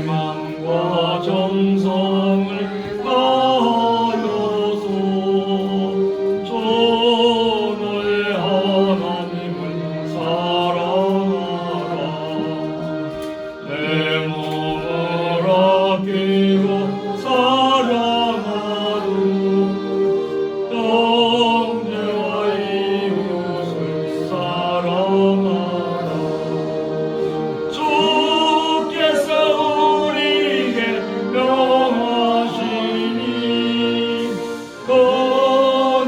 마음과 정성을 다하여서 전하의 하나님을 사랑하라. 내 몸을 아끼고 사랑하루. 형제와 이웃을 사랑하라. 주께서 우리에게 명하시니 그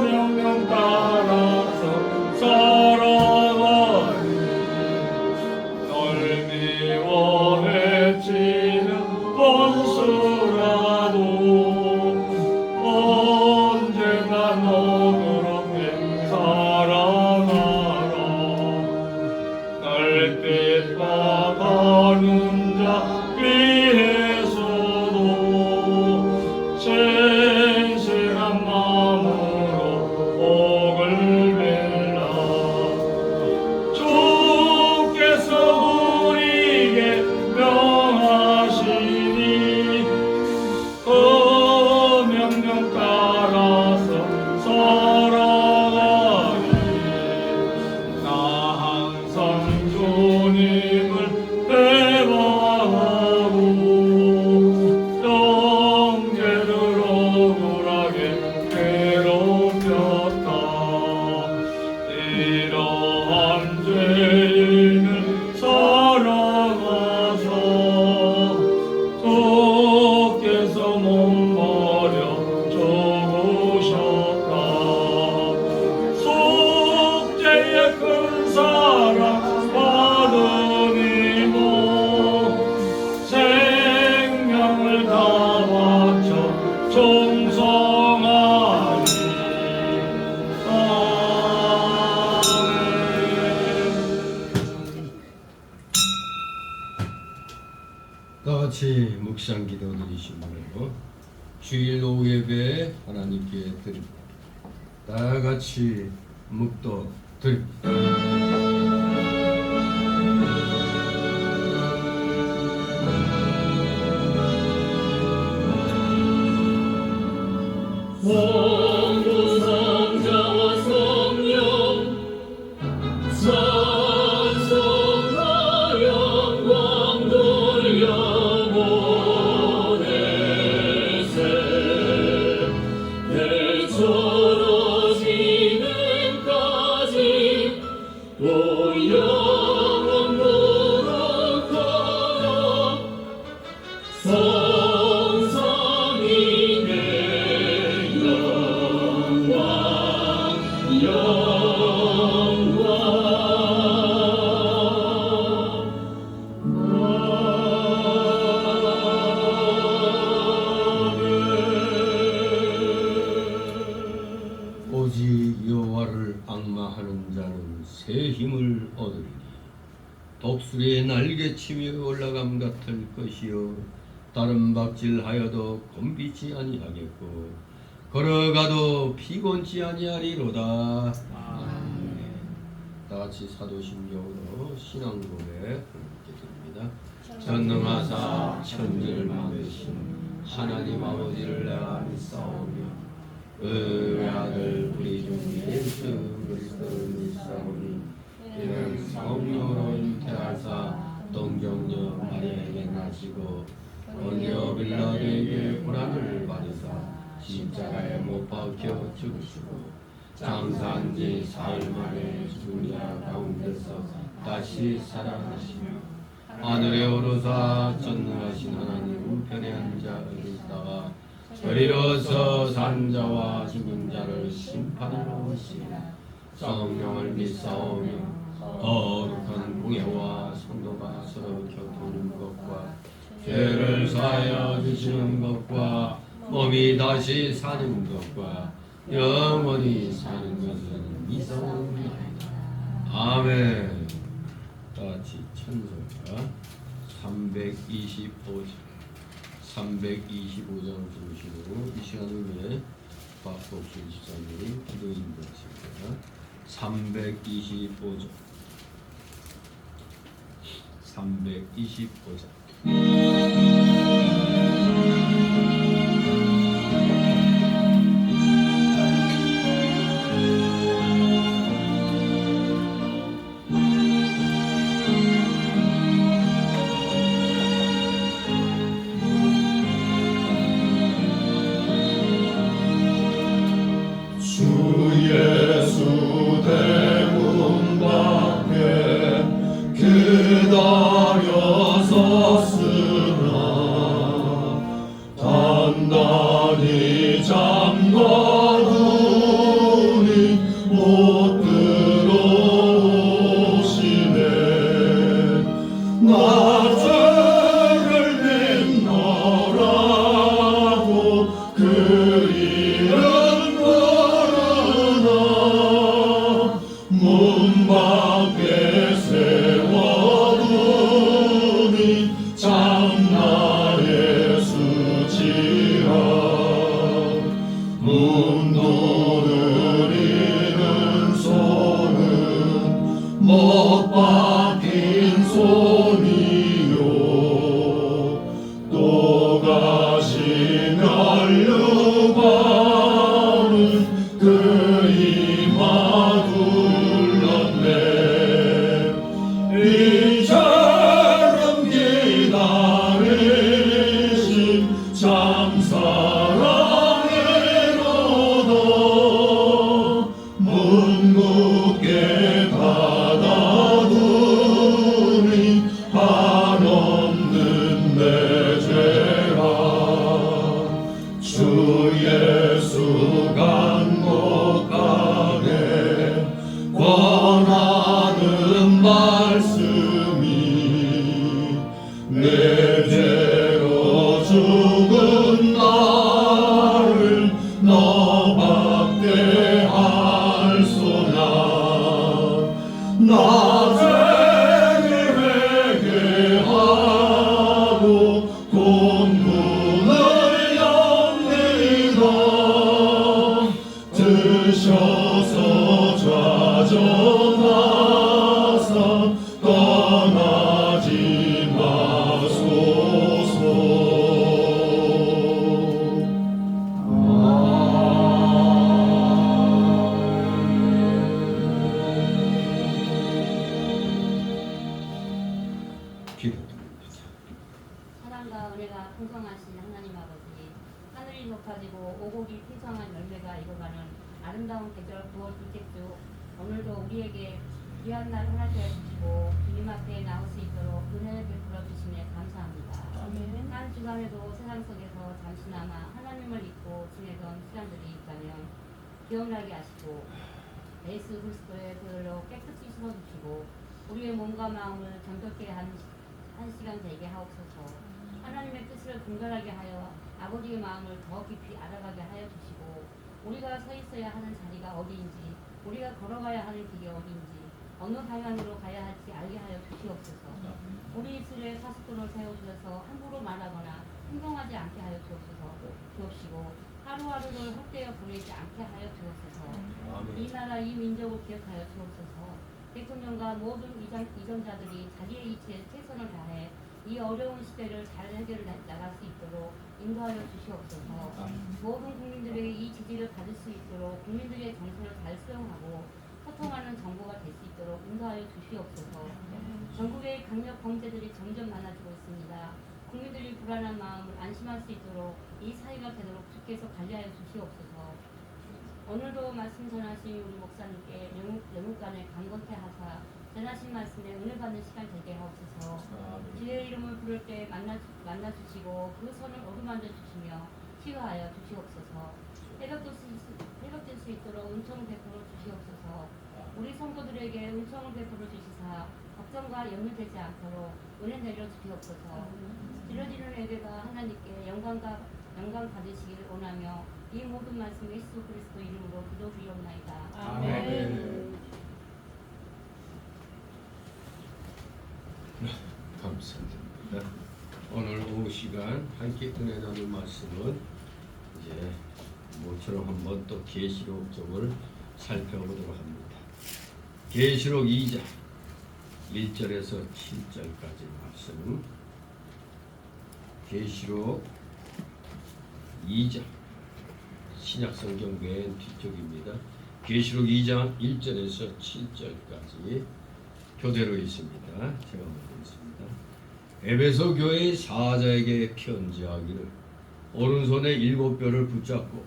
명령 따라서 살아가리. 널 미워해 치는 원수라도 언제나 너그럽게 살아가라. 날 핍박하는 자 위에서도 신실한 마음으로 복을 빌라. 주께서 우리에게 명하시니 그 명령 따라서 살아가리. 나 항상 주님을 대화하고 형제를 억울하게 괴롭혔다. 이러한 죄인을 사랑하사 주께서 몸버려 죽으셨다. 속죄의 큰 사랑 받으니모 생명을 다 바쳐 충성하리. 다같이 묵상 기도 드리시므로 주일 오후 예배 하나님께 드립니다. 다같이 묵도 드립니다. 성부 성자와 성령 찬송하 영광 돌려보내세. 내처로 지금까지 또 영원토록 하여 성삼위 내 영광 오직 여호와를 앙마하는 자는 새 힘을 얻으리니 독수리의 날개치며 올라감 같을 것이요 다른 박질하여도 곤비지 아니하겠고 걸어가도 피곤치 아니하리로다. 아멘. 다같이 사도신경으로 신앙고백 드립니다. 전능하사 천지를 만드신 하나님 아버지를 내가 믿사오며 그 아들 우리 주 예수 그리스도를 믿사오니 이는 성령으로 잉태하사 동정녀 마리아에게 나시고 본디오 빌라도에게 고난을 받으사 십자가에 못 박혀 죽으시고 장사한 지 사흘 만에 죽은 자 가운데서 다시 살아나시며 하늘에 오르사 전능하신 하나님 우편에 앉아 계시다가 저리로서 산 자와 죽은 자를 심판하러 오시며 성령을 믿사오며 거룩한 공예와 성도가 서로 교통하는 것과 죄를 사하여 주시는 것과 몸이 다시 사는 것과 영원히 사는 것은 믿사옵나이다. 아멘. 다같이 찬송가 325장 325장 중심으로 이 시간에 박복순 집사님 기도 인도하십니다. 325장 325장. 주 예수 대문 밖에 기다려 섰으나 단단히 잠가두니 못 들어오시네. 나 죄를 믿노라고 그 이름 문 밖에 세워두니 참나의 수지라. 문 두드리는 손은 못 박힌 손이요 또 가시 멸류관은 그 이마 이처럼 기다리신 참 사랑이로다. 문 굳게 닫아두니 한없는 내 죄라. 주 예수 간 곳 가게 권하는 말씀이 내 죄로 죽은 나를 너밖에 알소나. 나 죄를 회개하고 공문을 엽니다. 드셔서 좌정하사 떠나지 마소서. 기도드립니다. 사랑과 은혜가 풍성하신 하나님 아버지, 하늘이 높아지고 오곡이 풍성한 열매가 익어가는 아름다운 계절 9월 둘째 주, 오늘도 우리에게 귀한 날 하나 되어주시고 주님 앞에 나올 수 있도록 은혜를 베풀어 주시네 감사합니다. 한 주간에도 세상 속에서 잠시나마 하나님을 잊고 지내던 시간들이 있다면 기억나게 하시고 예수 그리스도의 그로 깨끗이 씻어주시고 우리의 몸과 마음을 정결케 한 시간 되게 하옵소서. 하나님의 뜻을 분별하게 하여 아버지의 마음을 더 깊이 알아가게 하여 주시고 우리가 서 있어야 하는 자리가 어디인지 우리가 걸어가야 하는 길이 어디인지 어느 방향으로 가야 할지 알게 하여 주시옵소서. 우리 입술에 사십도를 세워주셔서 함부로 말하거나 행동하지 않게 하여 주옵시고 하루하루를 헛되어 보내지 않게 하여 주옵소서. 이 나라 이 민족을 기억하여 주옵소서. 대통령과 모든 이전자들이 자기의 이치에 최선을 다해 이 어려운 시대를 잘 해결해 나갈 수 있도록 인도하여 주시옵소서. 모든 국민들에게 이 지지를 받을 수 있도록 국민들의 정서를 잘 수용하고 소통하는 정보가 될 수 있도록 인도하여 주시옵소서. 전국의 강력 범죄들이 점점 많아지고 있습니다. 국민들이 불안한 마음을 안심할 수 있도록 이 사회가 되도록 주께서 관리하여 주시옵소서. 오늘도 말씀 전하신 우리 목사님께 영육간에 강건케 하사 전하신 말씀에 은혜 받는 시간 되게 하옵소서. 주의 이름을 부를 때 만나 주시고 그 손을 어루만져 주시며 치유하여 주시옵소서. 회복될 수 있도록 은총을 베풀어 주시옵소서. 우리 성도들에게 은총을 베풀어 주시사 걱정과 염려되지 않도록 은혜 내려 주시옵소서. 드려지는 예배가 하나님께 영광 받으시길 원하며 이 모든 말씀 예수 그리스도 이름으로 기도드리옵나이다. 아멘. 감사드립니다. 오늘 오후 시간 함께 은혜 나눌 말씀은 이제 모처럼 한번 또 계시록 쪽을 살펴보도록 합니다. 계시록 2장 1절에서 7절까지 말씀, 계시록 2장, 신약성경 맨 뒤쪽입니다. 계시록 2장 1절에서 7절까지 교대로 있습니다. 제가 보겠습니다. 에베소 교회의 사자에게 편지하기를, 오른손에 7뼈를 붙잡고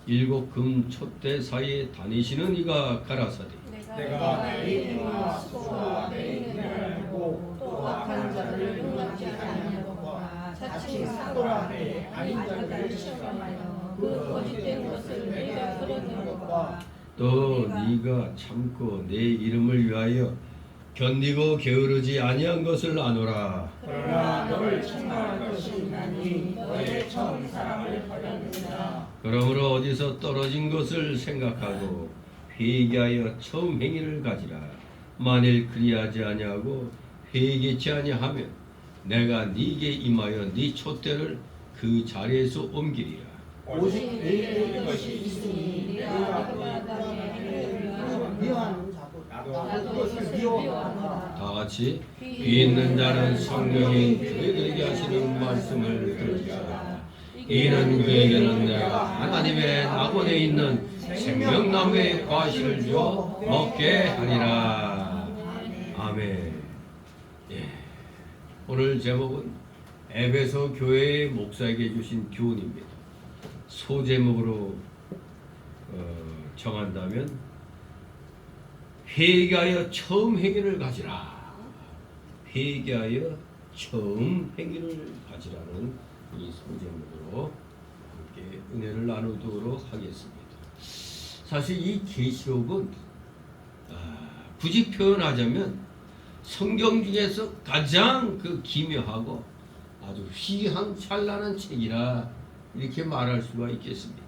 7 금 촛대 사이에 다니시는 이가 가라사대, 내가 내 이름과 수고와 내 이름을 알고 또 악한 자들을 용납지 아니하노라. 자칭 사도라 하되 아닌 자들을 시험하여 그 거짓된 것을 내가 드러낸 것과 또 네가 참고 내 이름을 위하여 견디고 게으르지 아니한 것을 아노라. 그러나 너를 책망할 것이 있나니 너의 처음 사랑을 버렸느니라. 그러므로 어디서 떨어진 것을 생각하고 회개하여 처음 행위를 가지라. 만일 그리하지 아니하고 회개치 아니하면 내가 네게 임하여 네 촛대를 그 자리에서 옮기리라. 오직 내게 이것이 있으니 내가 미워하는 자도 나도 그것을 미워하노라. 다 같이 귀 있는 자는 성령이 그에게 하시는 말씀을 들으시라. 이는 그에게는 내가 하나님의 낙원에 있는 생명나무의 과실을 주어 먹게 하리라. 아멘. 예. 오늘 제목은 에베소 교회의 목사에게 주신 교훈입니다. 소제목으로 정한다면 회개하여 처음 행위를 가지라. 회개하여 처음 행위를 가지라는 이 소제목으로 함께 은혜를 나누도록 하겠습니다. 사실 이 계시록은 굳이 표현하자면 성경 중에서 가장 그 기묘하고 아주 휘황찬란한 책이라 이렇게 말할 수가 있겠습니다.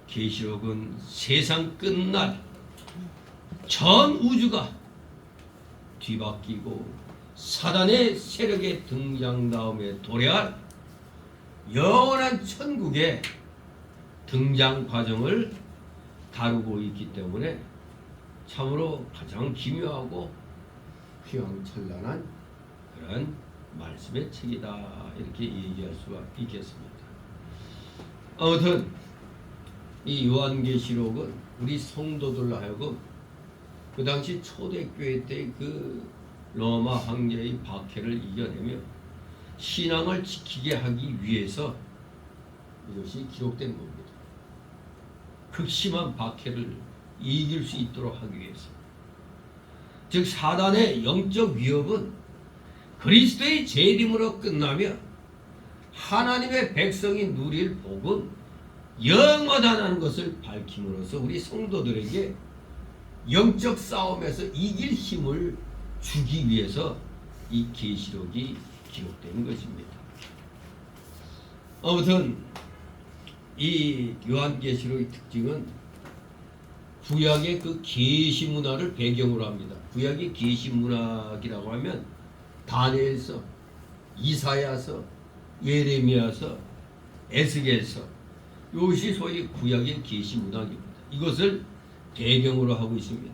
계시록은 세상 끝날 전 우주가 뒤바뀌고 사단의 세력의 등장 다음에 도래할 영원한 천국의 등장 과정을 다루고 있기 때문에 참으로 가장 기묘하고 휘황찬란한 그런 말씀의 책이다, 이렇게 얘기할 수가 있겠습니다. 아무튼 이 요한계시록은 우리 성도들로 하여금 그 당시 초대교회 때 그 로마 황제의 박해를 이겨내며 신앙을 지키게 하기 위해서 이것이 기록된 겁니다. 극심한 박해를 이길 수 있도록 하기 위해서. 즉 사단의 영적 위협은 그리스도의 재림으로 끝나며 하나님의 백성이 누릴 복은 영원하다는 것을 밝힘으로써 우리 성도들에게 영적 싸움에서 이길 힘을 주기 위해서 이 계시록이 기록된 것입니다. 아무튼 이 요한계시록의 특징은 구약의 그 계시 문화를 배경으로 합니다. 구약의 계시 문학이라고 하면 다니엘서, 이사야서, 예레미야서, 에스겔서, 이것이 소위 구약의 계시 문학입니다. 이것을 배경으로 하고 있습니다.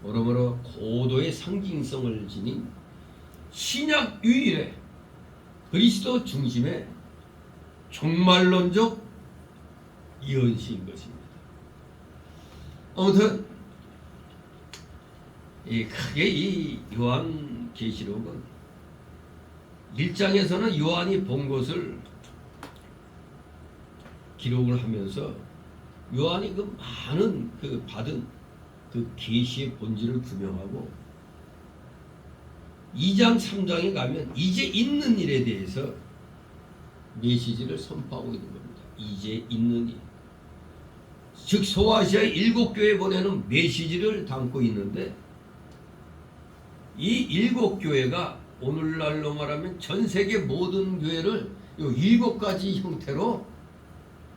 그러므로 고도의 상징성을 지닌 신약 유일의 그리스도 중심의 종말론적 예언시인 것입니다. 아무튼 크게 이 요한계시록은 1장에서는 요한이 본 것을 기록을 하면서 요한이 그 많은 그 받은 그 계시의 본질을 규명하고 2장 3장에 가면 이제 있는 일에 대해서 메시지를 선포하고 있는 겁니다. 이제 있는 일, 즉 소아시아의 7교회에 보내는 메시지를 담고 있는데 이 7교회가 오늘날로 말하면 전 세계 모든 교회를 이 7가지 형태로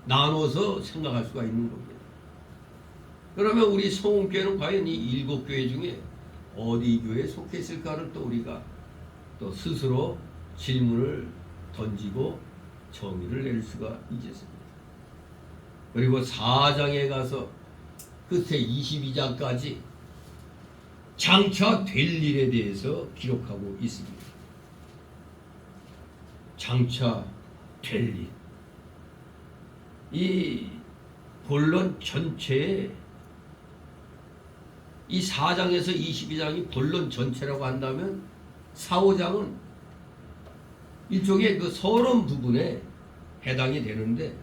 나눠서 생각할 수가 있는 겁니다. 그러면 우리 성운교회는 과연 이 7교회 중에 어디 교회에 속했을까를 또 우리가 또 스스로 질문을 던지고 정의를 낼 수가 있겠습니다. 그리고 4장에 가서 끝에 22장까지 장차 될 일에 대해서 기록하고 있습니다. 장차 될 일. 이 본론 전체에 이 4장에서 22장이 본론 전체라고 한다면 4, 5장은 일종의 그 서론 부분에 해당이 되는데,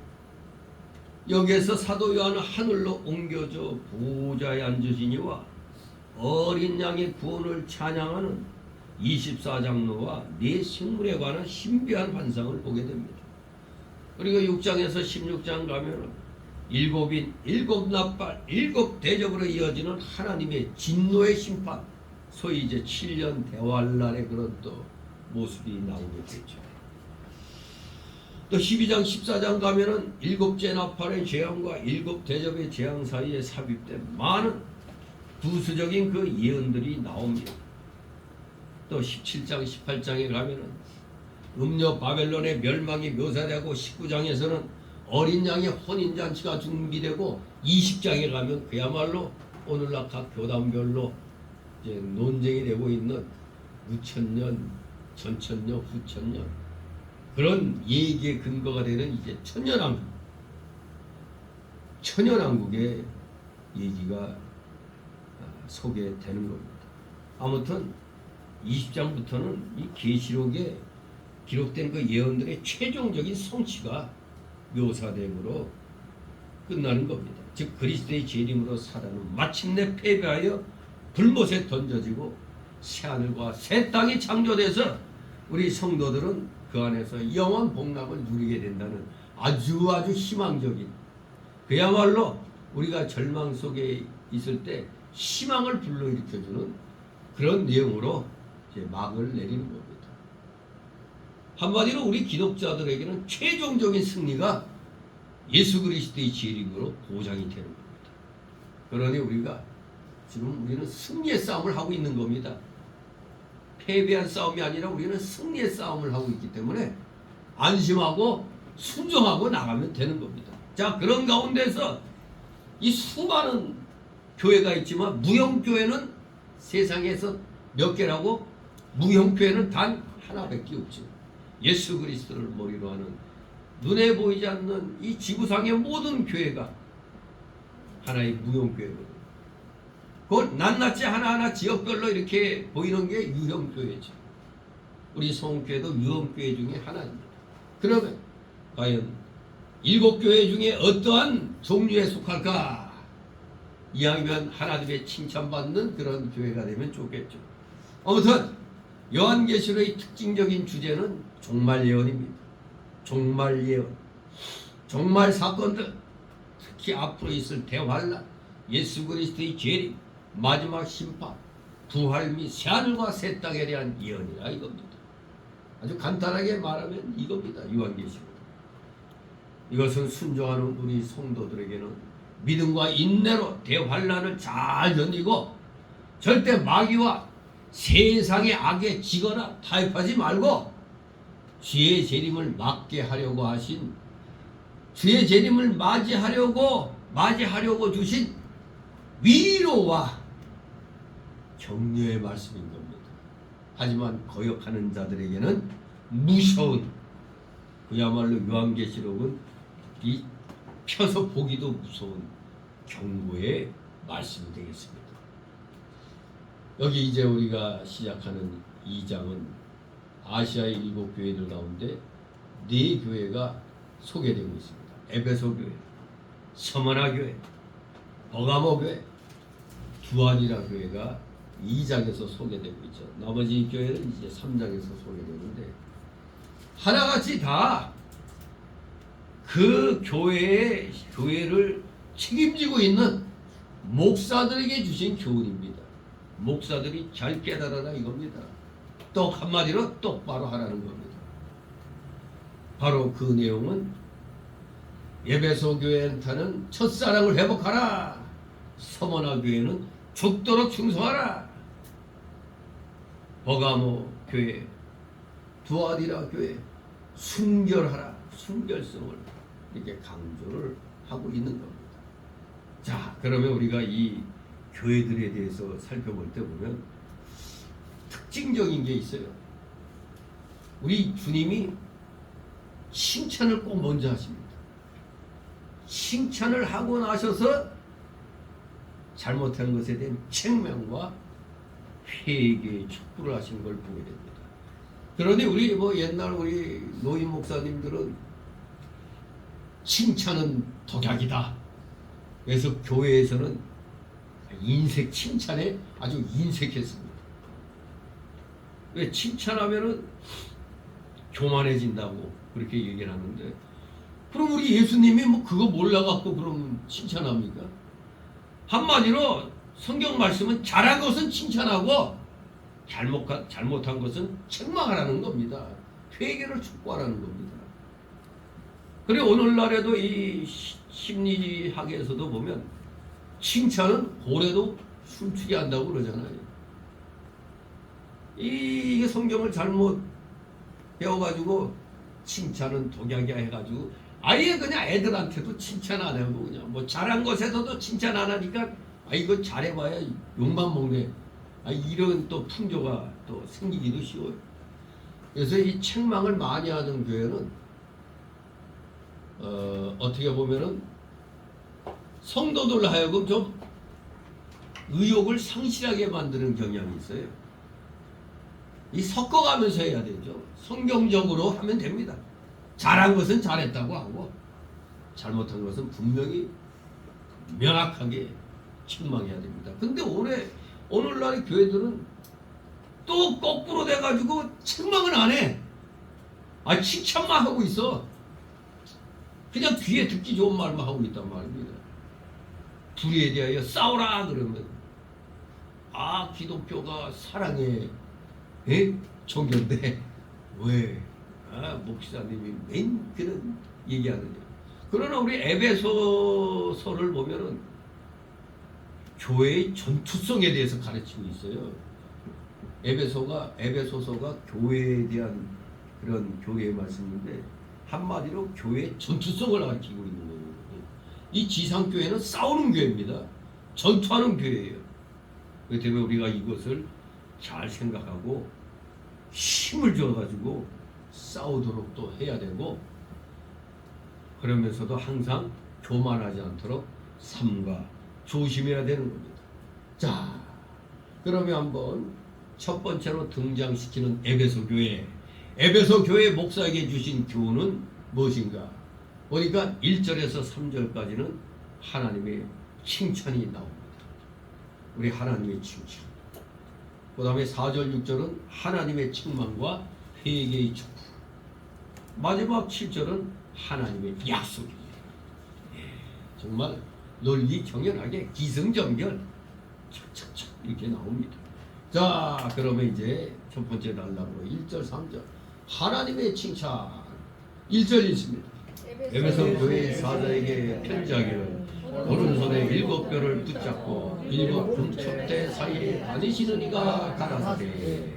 여기에서 사도 요한은 하늘로 옮겨져 보좌에 앉으시니와 어린 양의 구원을 찬양하는 24장로와 네 생물에 관한 신비한 환상을 보게 됩니다. 그리고 6장에서 16장 가면은 일곱인, 일곱 나팔, 일곱 대접으로 이어지는 하나님의 진노의 심판, 소위 이제 7년 대환란의 그런 또 모습이 나오게 되죠. 또 12장, 14장 가면은 일곱째 나팔의 재앙과 일곱 대접의 재앙 사이에 삽입된 많은 부수적인 그 예언들이 나옵니다. 또 17장, 18장에 가면은 음녀 바벨론의 멸망이 묘사되고, 19장에서는 어린 양의 혼인잔치가 준비되고, 20장에 가면 그야말로 오늘날 각 교단별로 이제 논쟁이 되고 있는 무천년, 전천년, 후천년, 그런 얘기의 근거가 되는 이제 천년왕국의 얘기가 소개되는 겁니다. 아무튼 20장부터는 이 계시록에 기록된 그 예언들의 최종적인 성취가 묘사됨으로 끝나는 겁니다. 즉 그리스도의 재림으로 사단은 마침내 패배하여 불못에 던져지고 새하늘과 새 땅이 창조돼서 우리 성도들은 그 안에서 영원 복락을 누리게 된다는 아주 희망적인, 그야말로 우리가 절망 속에 있을 때 희망을 불러일으켜주는 그런 내용으로 이제 막을 내리는 겁니다. 한마디로 우리 기독자들에게는 최종적인 승리가 예수 그리스도의 재림으로 보장이 되는 겁니다. 그러니 우리는 승리의 싸움을 하고 있는 겁니다. 패배한 싸움이 아니라 우리는 승리의 싸움을 하고 있기 때문에 안심하고 순종하고 나가면 되는 겁니다. 자, 그런 가운데서 이 수많은 교회가 있지만 무형교회는 세상에서 몇 개라고? 무형교회는 단 하나밖에 없죠. 예수 그리스도를 머리로 하는 눈에 보이지 않는 이 지구상의 모든 교회가 하나의 무형교회거든요. 그건 낱낱이 하나하나 지역별로 이렇게 보이는 게 유형교회죠. 우리 성교회도 유형교회 중에 하나입니다. 그러면 과연 7교회 중에 어떠한 종류에 속할까? 이왕이면 하나님의 칭찬받는 그런 교회가 되면 좋겠죠. 아무튼 요한계시록의 특징적인 주제는 종말 예언입니다. 종말 예언, 종말 사건들, 특히 앞으로 있을 대환란, 예수 그리스도의 재림, 마지막 심판, 부활 및 새하늘과 새 땅에 대한 예언이라 이겁니다. 아주 간단하게 말하면 이겁니다. 요한계시록. 이것은 순종하는 우리 성도들에게는 믿음과 인내로 대환란을 잘 견디고 절대 마귀와 세상의 악에 지거나 타협하지 말고 주의 재림을 맞게 하려고 하신, 주의 재림을 맞이하려고 주신 위로와 격려의 말씀인 겁니다. 하지만 거역하는 자들에게는 무서운, 그야말로 요한계시록은 이 펴서 보기도 무서운 경고의 말씀이 되겠습니다. 여기 이제 우리가 시작하는 2장은 아시아의 7교회들 가운데 4교회가 소개되고 있습니다. 에베소 교회, 서머나 교회, 버가모 교회, 두아디라 교회가 2장에서 소개되고 있죠. 나머지 교회는 이제 3장에서 소개되는데, 하나같이 다 그 교회를 책임지고 있는 목사들에게 주신 교훈입니다. 목사들이 잘 깨달아라 이겁니다. 또 한마디로 똑바로 하라는 겁니다. 바로 그 내용은 에베소 교회한테는 첫사랑을 회복하라, 서머나 교회는 죽도록 충성하라, 버가모 교회, 두아디라 교회 순결하라, 순결성을 이렇게 강조를 하고 있는 겁니다. 자, 그러면 우리가 이 교회들에 대해서 살펴볼 때 보면 특징적인 게 있어요. 우리 주님이 칭찬을 꼭 먼저 하십니다. 칭찬을 하고 나셔서 잘못한 것에 대한 책망과 회개의 촉구를 하시는 걸 보게 됩니다. 그러니 우리 옛날 우리 노인 목사님들은 칭찬은 독약이다. 그래서 교회에서는 인색 칭찬에 아주 인색했습니다. 왜 칭찬하면은 교만해진다고 그렇게 얘기를 하는데, 그럼 우리 예수님이 그거 몰라갖고 그럼 칭찬합니까? 한마디로 성경 말씀은 잘한 것은 칭찬하고 잘못한 것은 책망하라는 겁니다. 회개를 촉구하라는 겁니다. 그리고 오늘날에도 이 심리학에서도 보면 칭찬은 고래도 춤추게 한다고 그러잖아요. 이게 성경을 잘못 배워가지고 칭찬은 독약이야 해가지고 아예 그냥 애들한테도 칭찬 안 하고 그냥 잘한 것에서도 칭찬 안 하니까 이거 잘해봐야 욕만 먹네. 이런 또 풍조가 또 생기기도 쉬워요. 그래서 이 책망을 많이 하는 교회는 어떻게 보면은 성도들 하여금 좀 의욕을 상실하게 만드는 경향이 있어요. 이 섞어가면서 해야 되죠. 성경적으로 하면 됩니다. 잘한 것은 잘했다고 하고 잘못한 것은 분명히 명확하게 책망해야 됩니다. 근데 오늘날의 교회들은 또 거꾸로 돼가지고 책망은 안 해. 칭찬만 하고 있어. 그냥 귀에 듣기 좋은 말만 하고 있단 말입니다. 불의에 대하여 싸우라 그러면 기독교가 사랑의 종교인데 왜 목사님이 맨 그런 얘기하느냐. 그러나 우리 에베소서를 보면은 교회의 전투성에 대해서 가르치고 있어요. 에베소서가 교회에 대한 그런 교회의 말씀인데 한마디로 교회의 전투성을 가르치고 있는 거예요. 이 지상교회는 싸우는 교회입니다. 전투하는 교회예요. 그렇기 때문에 우리가 이것을 잘 생각하고 힘을 줘가지고 싸우도록 또 해야 되고, 그러면서도 항상 교만하지 않도록 삼가 조심해야 되는 겁니다. 자, 그러면 한번 첫 번째로 등장시키는 에베소 교회 목사에게 주신 교훈은 무엇인가? 보니까 1절에서 3절까지는 하나님의 칭찬이 나옵니다. 우리 하나님의 칭찬. 그 다음에 4절 6절은 하나님의 책망과 회개의 촉구. 마지막 7절은 하나님의 약속입니다. 정말 논리 경연하게 기승전결 착착착 이렇게 나옵니다. 자, 그러면 이제 첫 번째 단락으로 1절 3절 하나님의 칭찬. 1절 있습니다. 에베소 교회 사자에게 편지하기를 오른손에 7뼈를 붙잡고 7 금촛대 사이에 다니시는 이가 가라사대.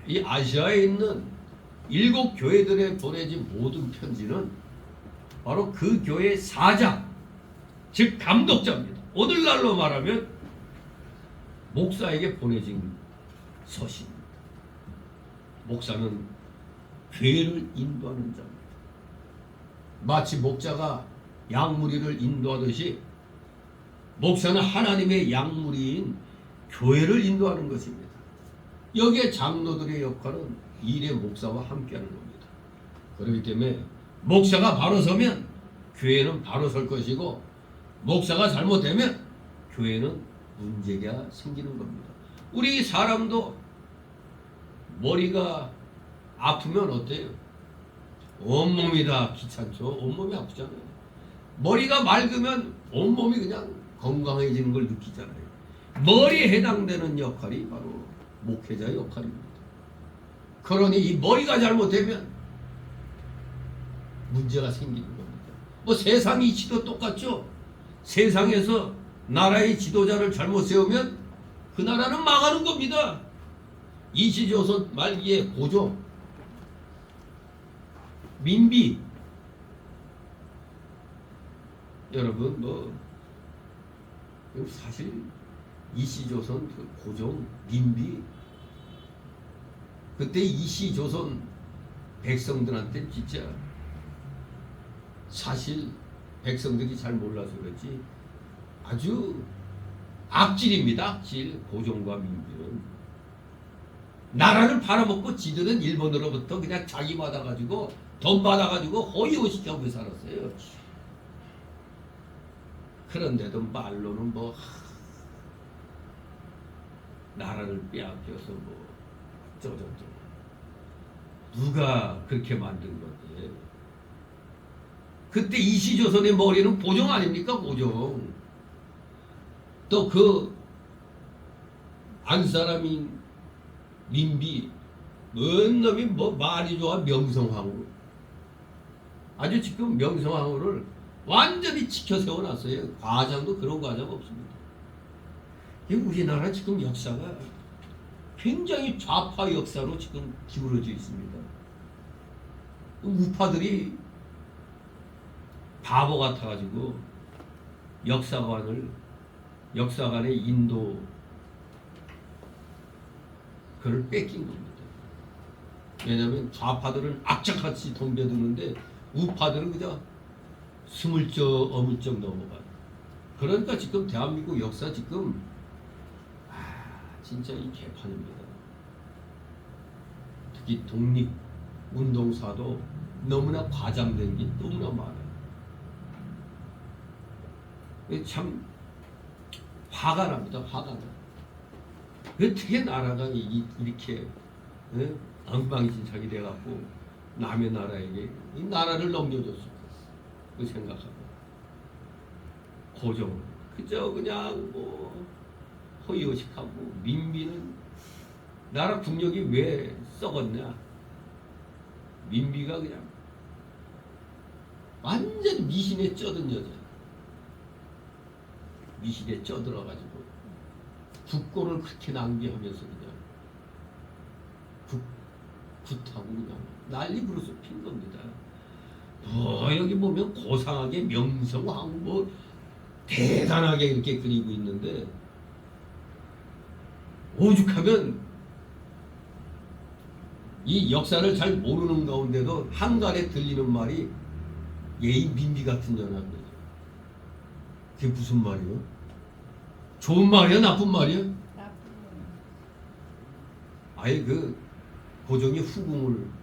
이 아시아에 있는 7 교회들에 보내진 모든 편지는 바로 그 교회의 사자, 즉 감독자입니다. 오늘날로 말하면 목사에게 보내진 서신입니다. 목사는 교회를 인도하는 자입니다. 마치 목자가 양무리를 인도하듯이 목사는 하나님의 양무리인 교회를 인도하는 것입니다. 여기에 장로들의 역할은 일의 목사와 함께하는 겁니다. 그렇기 때문에 목사가 바로 서면 교회는 바로 설 것이고, 목사가 잘못되면 교회는 문제가 생기는 겁니다. 우리 사람도 머리가 아프면 어때요? 온몸이 다 귀찮죠. 온몸이 아프잖아요. 머리가 맑으면 온몸이 그냥 건강해지는 걸 느끼잖아요. 머리에 해당되는 역할이 바로 목회자의 역할입니다. 그러니 이 머리가 잘못되면 문제가 생기는 겁니다. 세상의 이치도 똑같죠. 세상에서 나라의 지도자를 잘못 세우면 그 나라는 망하는 겁니다. 이시조선 말기에 고조 민비 여러분 사실 이시조선 그 고종 민비 그때 이시조선 백성들한테 진짜 사실 백성들이 잘 몰라서 그렇지 아주 악질입니다. 악질. 고종과 민비는 나라를 팔아먹고 지들은 일본으로부터 그냥 자기 받아가지고 돈 받아가지고 호의호식하고 살았어요. 그런데도 말로는 나라를 빼앗겨서 저저저 누가 그렇게 만든 건데. 그때 이시조선의 머리는 고종 아닙니까? 고종. 또 그 안사람인 민비 뭔 놈이 말이 좋아 명성황후. 아주 지금 명성황후를 완전히 지켜 세워놨어요. 과장도 그런 과장 없습니다. 우리나라 지금 역사가 굉장히 좌파 역사로 지금 기울어져 있습니다. 우파들이 바보 같아가지고 역사관의 인도 그걸 뺏긴 겁니다. 왜냐하면 좌파들은 악착같이 덤벼드는데 우파들은 그저 스물쩍 어물쩍 넘어가요. 그러니까 지금 대한민국 역사 지금 진짜 이 개판입니다. 특히 독립운동사도 너무나 과장된 게 너무나 많아요. 참 화가 납니다. 화가 나. 어떻게 나라가 이렇게 엉망진창이 돼갖고 남의 나라에게 이 나라를 넘겨줬을까 그 생각하고 고종 그저 그냥 허위허식하고 민비는 나라 국력이 왜 썩었냐. 민비가 그냥 완전 미신에 쩌든 여자. 미신에 쩌들어가지고 국고를 그렇게 낭비하면서 그냥 굿하고 그냥 난리 부르서 핀 겁니다. 여기 보면 고상하게 명성황후 대단하게 이렇게 그리고 있는데 오죽하면 이 역사를 잘 모르는 가운데도 한간에 들리는 말이 예의 민비 같은 년한 거죠. 그게 무슨 말이요? 좋은 말이야? 나쁜 말이야? 아예 그 고종의 후궁을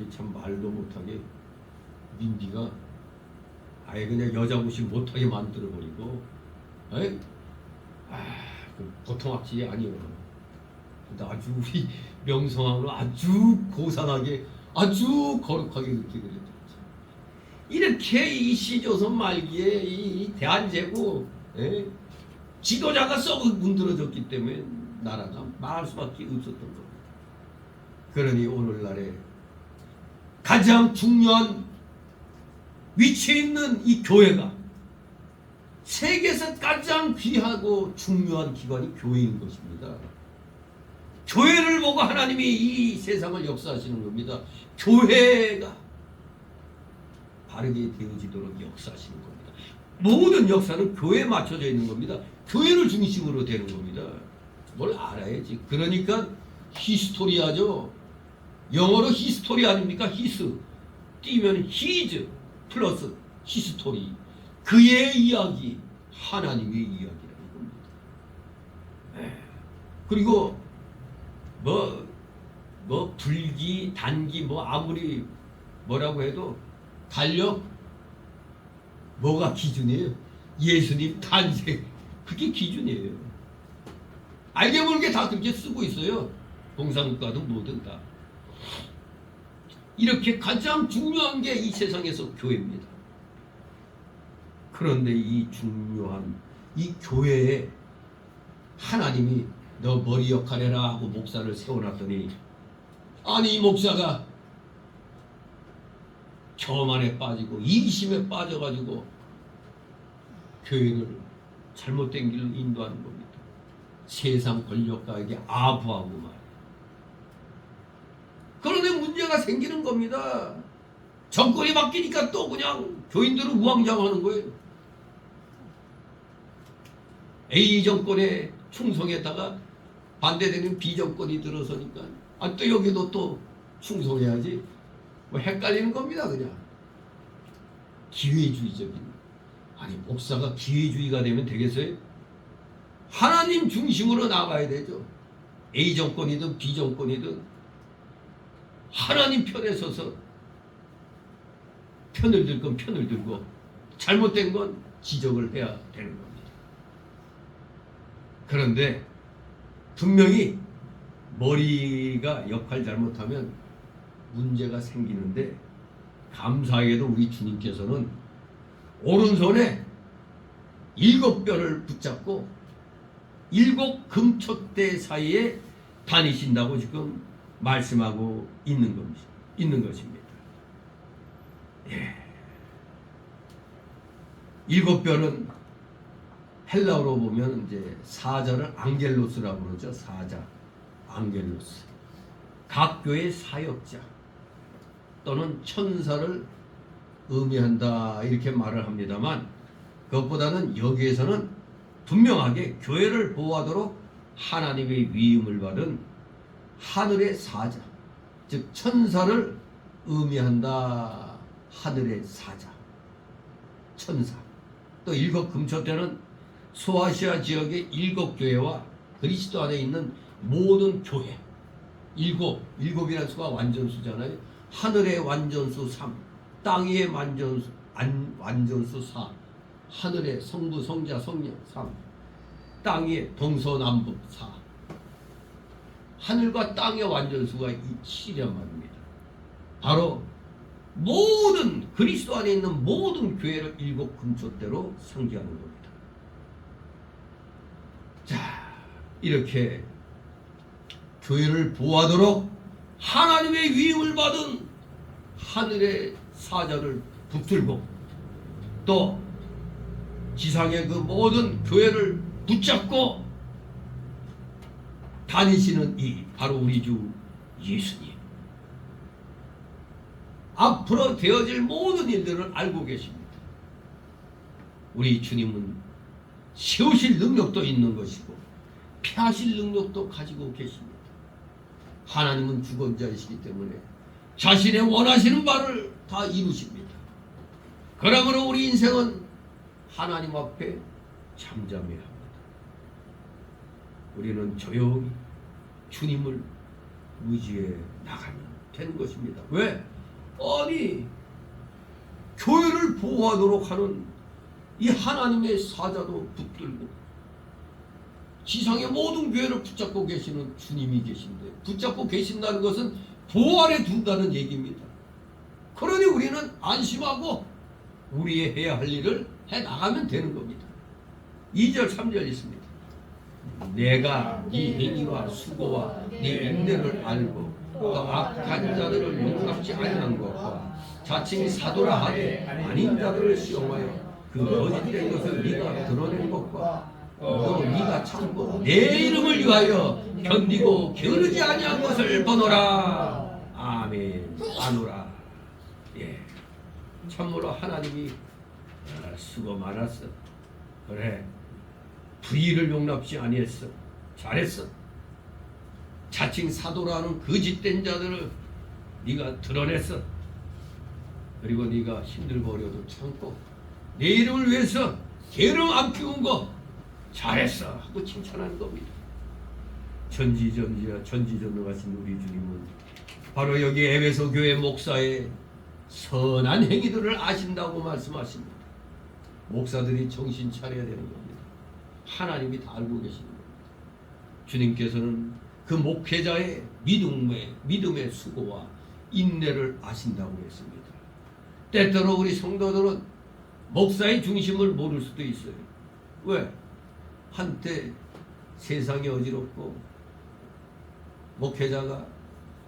참 말도 못하게 민비가 아예 그냥 여자 무시 못하게 만들어버리고 그 보통 악질이 아니에요. 근데 아주 우리 명성황후를 아주 고상하게 아주 거룩하게 그렇게 그렸죠. 이렇게 이 시조선 말기에 이 대한제국 지도자가 썩 문드러졌기 때문에 나라가 망할 수밖에 없었던 겁니다. 그러니 오늘날에 가장 중요한 위치에 있는 이 교회가 세계에서 가장 귀하고 중요한 기관이 교회인 것입니다. 교회를 보고 하나님이 이 세상을 역사하시는 겁니다. 교회가 바르게 되어지도록 역사하시는 겁니다. 모든 역사는 교회에 맞춰져 있는 겁니다. 교회를 중심으로 되는 겁니다. 뭘 알아야지. 그러니까 히스토리아죠. 영어로 히스토리 아닙니까? 히스 띄면 히즈 플러스 히스토리. 그의 이야기, 하나님의 이야기라는 겁니다. 그리고 불기, 단기 아무리 뭐라고 해도 달력 뭐가 기준이에요? 예수님 탄생 그게 기준이에요. 알게 모르게 다 그렇게 쓰고 있어요. 공산국가도 뭐든 다. 이렇게 가장 중요한 게 이 세상에서 교회입니다. 그런데 이 중요한 이 교회에 하나님이 너 머리 역할해라 하고 목사를 세워놨더니 아니 이 목사가 교만에 빠지고 이기심에 빠져가지고 교회를 잘못된 길로 인도하는 겁니다. 세상 권력가에게 아부하고 말이에요. 그런데 문제가 생기는 겁니다. 정권이 바뀌니까 또 그냥 교인들은 우왕좌왕하는 거예요. A 정권에 충성했다가 반대되는 B 정권이 들어서니까 또 여기도 또 충성해야지. 뭐 헷갈리는 겁니다. 그냥 기회주의적인. 아니 목사가 기회주의가 되면 되겠어요? 하나님 중심으로 나가야 되죠. A 정권이든 B 정권이든 하나님 편에 서서 편을 들 건 편을 들고 잘못된 건 지적을 해야 되는 겁니다. 그런데 분명히 머리가 역할 잘못하면 문제가 생기는데 감사하게도 우리 주님께서는 오른손에 7뼈를 붙잡고 7 금촛대 사이에 다니신다고 지금 말씀하고 있는 것입니다. 예. 7뼈는 헬라어로 보면 이제 사자를 앙겔로스라고 그러죠. 사자, 앙겔로스. 각 교의 사역자 또는 천사를 의미한다 이렇게 말을 합니다만 그것보다는 여기에서는 분명하게 교회를 보호하도록 하나님의 위임을 받은 하늘의 사자, 즉 천사를 의미한다. 하늘의 사자, 천사. 또 7 금초대는 소아시아 지역의 7 교회와 그리스도 안에 있는 모든 교회. 7이라는 수가 완전수잖아요. 하늘의 완전수 3, 땅의 완전수 4, 하늘의 성부, 성자, 성령 3, 땅의 동서남북 4. 하늘과 땅의 완전수가 7이란 말입니다. 바로 모든 그리스도 안에 있는 모든 교회를 7 금초대로 상징하는 겁니다. 자, 이렇게 교회를 보호하도록 하나님의 위임을 받은 하늘의 사자를 붙들고 또 지상의 그 모든 교회를 붙잡고 다니시는 이 바로 우리 주 예수님. 앞으로 되어질 모든 일들을 알고 계십니다. 우리 주님은 세우실 능력도 있는 것이고 폐하실 능력도 가지고 계십니다. 하나님은 주권자이시기 때문에 자신의 원하시는 바를 다 이루십니다. 그러므로 우리 인생은 하나님 앞에 잠잠해야 합니다. 우리는 조용히 주님을 의지해 나가면 되는 것입니다. 왜? 아니 교회를 보호하도록 하는 이 하나님의 사자도 붙들고 지상의 모든 교회를 붙잡고 계시는 주님이 계신데 붙잡고 계신다는 것은 보호 아래 둔다는 얘기입니다. 그러니 우리는 안심하고 우리의 해야 할 일을 해 나가면 되는 겁니다. 2절 3절 있습니다. 내가 네 행위와 수고와 네 인내를 알고 또 악한 자들을 용납지 아니한 것과 자칭 사도라 하되 아닌 자들을 시험하여 그 거짓된 것을 네가 드러낸 것과 또 네가 참고 내 이름을 위하여 견디고 게으르지 아니한 것을 보노라. 아멘. 아노라. 예. 참으로 하나님이 수고 많았어. 그래. 불의를 용납지 아니했어. 잘했어. 자칭 사도라는 거짓된 자들을 네가 드러냈어. 그리고 네가 힘들고 어려도 참고 내 이름을 위해서 게으름 안 피운 거 잘했어 하고 칭찬하는 겁니다. 전지전능하신 우리 주님은 바로 여기 에베소 교회 목사의 선한 행위들을 아신다고 말씀하십니다. 목사들이 정신 차려야 되는 겁니다. 하나님이 다 알고 계시는 겁니다. 주님께서는 그 목회자의 믿음의 수고와 인내를 아신다고 했습니다. 때때로 우리 성도들은 목사의 중심을 모를 수도 있어요. 왜? 한때 세상이 어지럽고 목회자가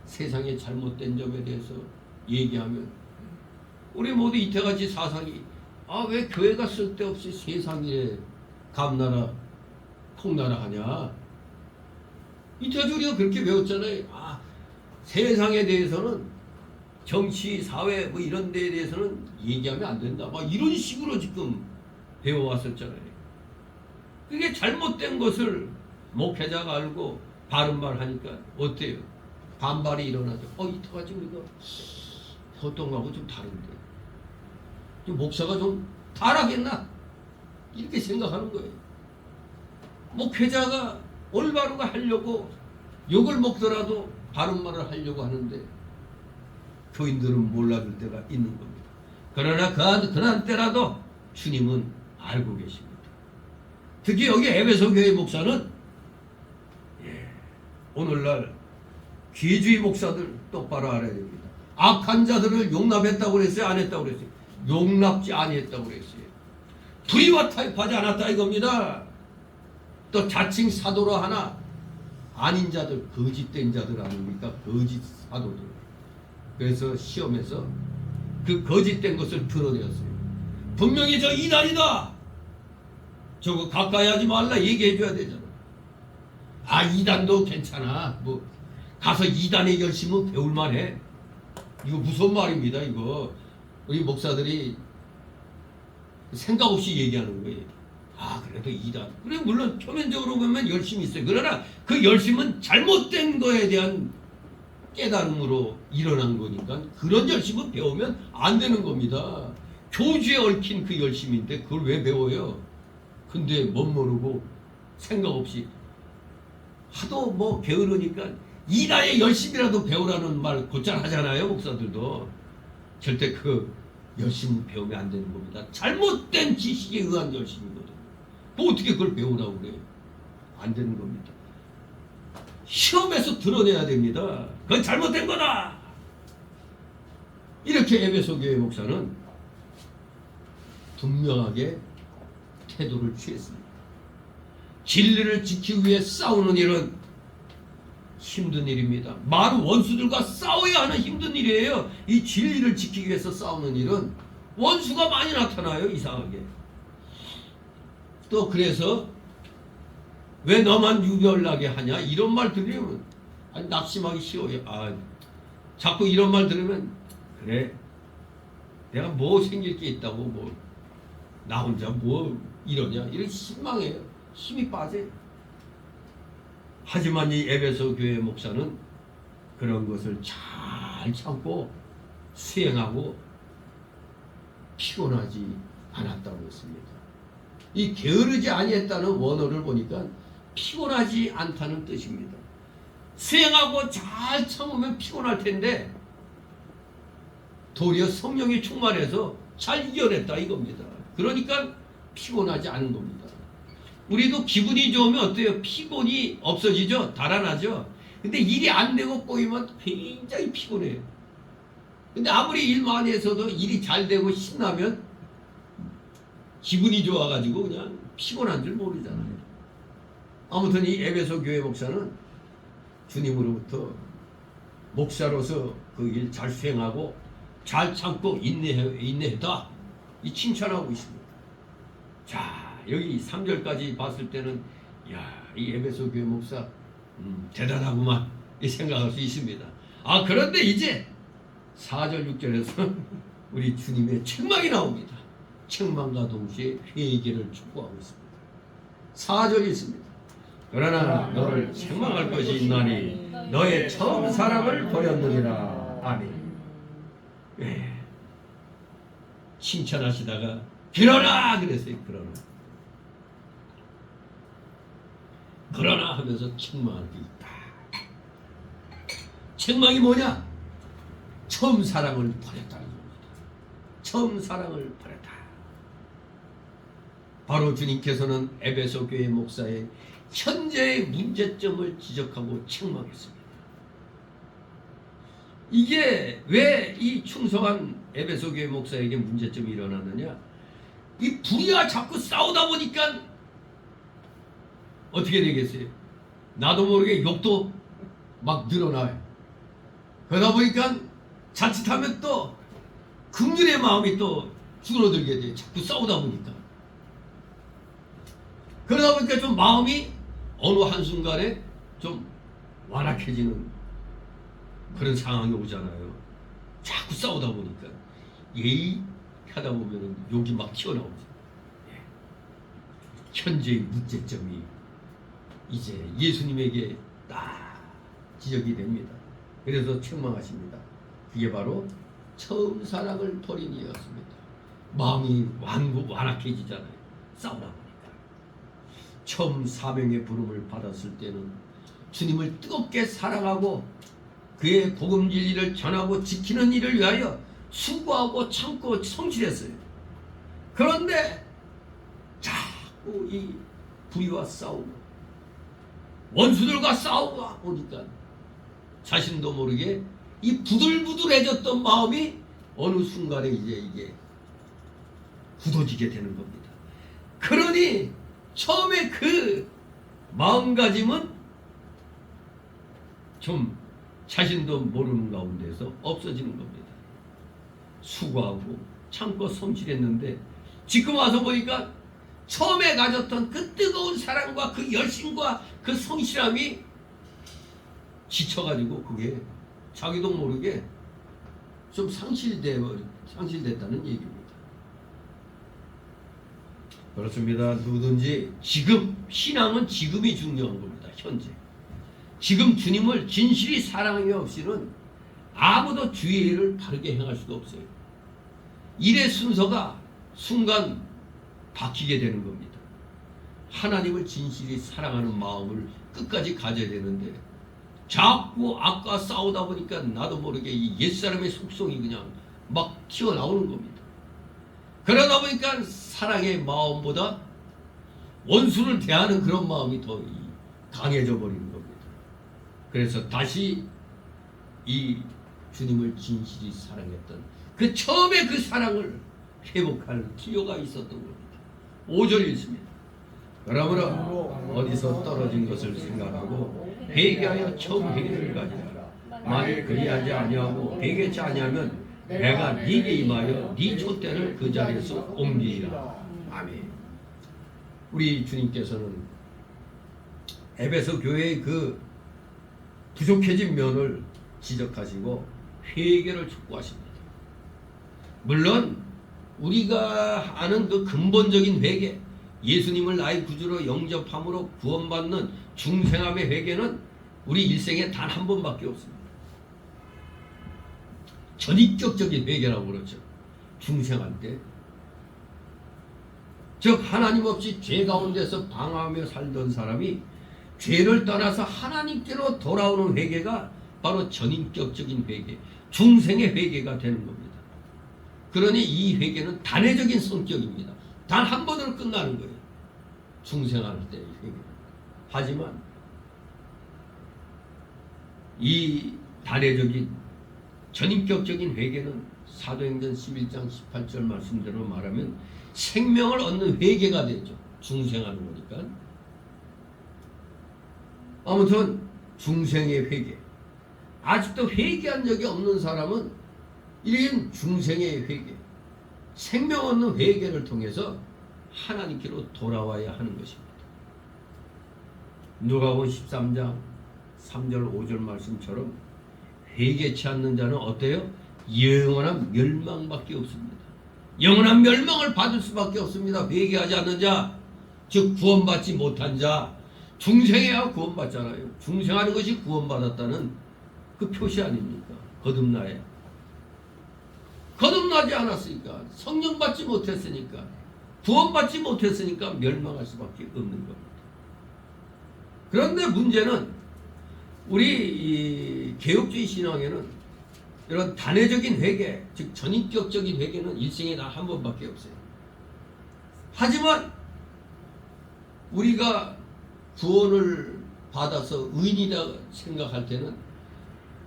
세상의 잘못된 점에 대해서 얘기하면 우리 모두 이때같이 사상이 왜 교회가 쓸데없이 세상에 감나라 통나라 하냐. 이때까지 우리가 그렇게 배웠잖아요. 세상에 대해서는 정치, 사회 뭐 이런 데에 대해서는 얘기하면 안 된다. 막 이런 식으로 지금 배워왔었잖아요. 그게 잘못된 것을 목회자가 알고 바른 말 하니까 어때요? 반발이 일어나죠. 이때까지 우리가 어떤 거하고 좀 다른데. 좀 목사가 좀 타락했나? 이렇게 생각하는 거예요. 목회자가 올바른 거 하려고 욕을 먹더라도 바른 말을 하려고 하는데 교인들은 몰라줄 때가 있는 겁니다. 그러나 그한 때라도 주님은 알고 계십니다. 특히 여기 에베소 교회 목사는 오늘날 귀주의 목사들 똑바로 알아야 됩니다. 악한 자들을 용납했다고 그랬어요? 안 했다고 그랬어요? 용납지 아니했다고 그랬어요. 불의와 타협하지 않았다 이겁니다. 또 자칭 사도로 하나 아닌 자들, 거짓된 자들 아닙니까? 거짓 사도들. 그래서 시험에서 그 거짓된 것을 드러내었어요. 분명히 저 이단이다. 저거 가까이 하지 말라 얘기해 줘야 되잖아. 이단도 괜찮아. 뭐 가서 이단의 열심은 배울만 해. 이거 무슨 말입니다. 이거 우리 목사들이 생각 없이 얘기하는 거예요. 그래도 이단. 그래 물론 표면적으로 보면 열심히 있어요. 그러나 그 열심은 잘못된 거에 대한 깨달음으로 일어난 거니까 그런 열심은 배우면 안 되는 겁니다. 교주에 얽힌 그 열심인데 그걸 왜 배워요? 근데 멋모르고 생각 없이 하도 뭐 게으르니까 이단의 열심이라도 배우라는 말 곧잘 하잖아요. 목사들도. 절대 그 열심 배우면 안 되는 겁니다. 잘못된 지식에 의한 열심이거든요. 뭐 어떻게 그걸 배우라고 그래요? 안 되는 겁니다. 시험에서 드러내야 됩니다. 그건 잘못된 거다. 이렇게 에베소 교회 목사는 분명하게 태도를 취했습니다. 진리를 지키기 위해 싸우는 일은 힘든 일입니다. 많은 원수들과 싸워야 하는 힘든 일이에요. 이 진리를 지키기 위해서 싸우는 일은 원수가 많이 나타나요. 이상하게. 또 그래서 왜 너만 유별나게 하냐 이런 말 들으면 낙심하기 쉬워요. 자꾸 이런 말 들으면 그래 내가 뭐 생길 게 있다고 뭐 나 혼자 뭐 이러냐 이렇게 실망해요. 힘이 빠져요. 하지만 이 에베소 교회 목사는 그런 것을 잘 참고 수행하고 피곤하지 않았다고 했습니다. 이 게으르지 아니했다는 원어를 보니까 피곤하지 않다는 뜻입니다. 수행하고 잘 참으면 피곤할 텐데 도리어 성령이 충만해서 잘 이겨냈다 이겁니다. 그러니까 피곤하지 않은 겁니다. 우리도 기분이 좋으면 어때요? 피곤이 없어지죠? 달아나죠? 근데 일이 안 되고 꼬이면 굉장히 피곤해요. 근데 아무리 일 많이 해서도 일이 잘 되고 신나면 기분이 좋아가지고 그냥 피곤한 줄 모르잖아요. 아무튼 이 에베소 교회 목사는 주님으로부터 목사로서 그 일 잘 수행하고 잘 참고 인내했다. 이 칭찬하고 있습니다. 자, 여기 3절까지 봤을 때는 이 에베소 교회 목사 대단하구만 이 생각할 수 있습니다. 그런데 이제 4절 6절에서 우리 주님의 책망이 나옵니다. 책망과 동시에 회개를 촉구하고 있습니다. 4절이 있습니다. 그러나 너를 책망할 것이 있나니 너의 처음 사랑을 버렸느니라. 아멘. 칭찬하시다가 그러나 그랬어요. 그러나 하면서 책망할 게 있다. 책망이 뭐냐? 처음 사랑을 버렸다는 겁니다. 처음 사랑을 버렸다. 바로 주님께서는 에베소 교회 목사의 현재의 문제점을 지적하고 책망했습니다. 이게 왜 이 충성한 에베소 교회 목사에게 문제점이 일어났느냐? 이 불의와 자꾸 싸우다 보니까 어떻게 되겠어요? 나도 모르게 욕도 막 늘어나요. 그러다 보니까 자칫하면 또 긍휼의 마음이 또 줄어들게 돼요. 자꾸 싸우다 보니까. 그러다 보니까 좀 마음이 어느 한순간에 좀 완악해지는 그런 상황이 오잖아요. 자꾸 싸우다 보니까 예의 하다 보면은 욕이 막 튀어나오죠. 현재의 문제점이 이제 예수님에게 딱 지적이 됩니다. 그래서 책망하십니다. 그게 바로 처음 사랑을 버린 이였습니다. 마음이 완악해지잖아요. 싸우다 보니까. 처음 사명의 부름을 받았을 때는 주님을 뜨겁게 사랑하고 그의 복음 진리를 전하고 지키는 일을 위하여 수고하고 참고 성실했어요. 그런데 자꾸 이 불의와 싸우고 원수들과 싸우다 보니까 자신도 모르게 이 부들부들해졌던 마음이 어느 순간에 이제 이게 굳어지게 되는 겁니다. 그러니 처음에 그 마음가짐은 좀 자신도 모르는 가운데서 없어지는 겁니다. 수고하고 참고 성실했는데 지금 와서 보니까 처음에 가졌던 그 뜨거운 사랑과 그 열심과 그 성실함이 지쳐가지고 그게 자기도 모르게 좀 상실됐다는 얘기입니다. 그렇습니다. 누구든지 지금 신앙은 지금이 중요한 겁니다. 현재 지금 주님을 진실히 사랑하기 없이는 아무도 주의 일을 바르게 행할 수가 없어요. 일의 순서가 순간 바뀌게 되는 겁니다. 하나님을 진실히 사랑하는 마음을 끝까지 가져야 되는데 자꾸 아까 싸우다 보니까 나도 모르게 이 옛사람의 속성이 그냥 막 튀어나오는 겁니다. 그러다 보니까 사랑의 마음보다 원수를 대하는 그런 마음이 더 강해져 버리는 겁니다. 그래서 다시 이 주님을 진실히 사랑했던 그 처음에 그 사랑을 회복할 필요가 있었던 겁니다. 5절 읽습니다. 그러므로 어디서 떨어진 것을 생각하고 회개하여 처음 회개를 가지라. 만일 그리하지 아니하고 회개치 아니하면 내가 네게 임하여 네 촛대를 그 자리에서 옮기리라. 아멘. 우리 주님께서는 에베소 교회의 그 부족해진 면을 지적하시고 회개를 촉구하십니다. 물론 우리가 아는 그 근본적인 회개, 예수님을 나의 구주로 영접함으로 구원받는 중생함의 회개는 우리 일생에 단 한 번밖에 없습니다. 전인격적인 회개라고 그러죠. 중생할 때. 즉 하나님 없이 죄 가운데서 방황하며 살던 사람이 죄를 떠나서 하나님께로 돌아오는 회개가 바로 전인격적인 회개, 중생의 회개가 되는 겁니다. 그러니 이 회개는 단회적인 성격입니다. 단 한 번으로 끝나는 거예요. 중생할 때의 회개. 하지만 이 단회적인 전인격적인 회개는 사도행전 11장 18절 말씀대로 말하면 생명을 얻는 회개가 되죠. 중생하는 거니까. 아무튼 중생의 회개. 아직도 회개한 적이 없는 사람은 이런 중생의 회개, 생명 얻는 회개를 통해서 하나님께로 돌아와야 하는 것입니다. 누가복음 13장 3절 5절 말씀처럼 회개치 않는 자는 어때요? 영원한 멸망밖에 없습니다. 영원한 멸망을 받을 수밖에 없습니다. 회개하지 않는 자, 즉 구원받지 못한 자. 중생해야 구원받잖아요. 중생하는 것이 구원받았다는 그 표시 아닙니까? 거듭나야. 거듭나지 않았으니까, 성령 받지 못했으니까, 구원받지 못했으니까 멸망할 수밖에 없는 겁니다. 그런데 문제는 우리 이 개혁주의 신앙에는 이런 단회적인 회개, 즉 전인격적인 회개는 일생에 단 한 번밖에 없어요. 하지만 우리가 구원을 받아서 의인이라 생각할 때는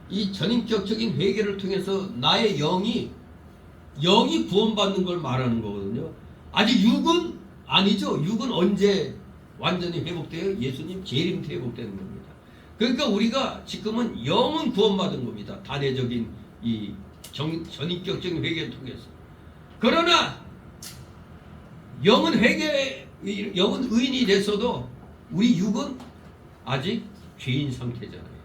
이 전인격적인 회개를 통해서 나의 영이 구원받는 걸 말하는 거거든요. 아직 육은 아니죠. 육은 언제 완전히 회복돼요? 예수님 재림 때 회복되는 겁니다. 그러니까 우리가 지금은 영은 구원받은 겁니다. 단회적인 이 전인격적인 회개를 통해서. 그러나 영은 의인이 됐어도 우리 육은 아직 죄인 상태잖아요.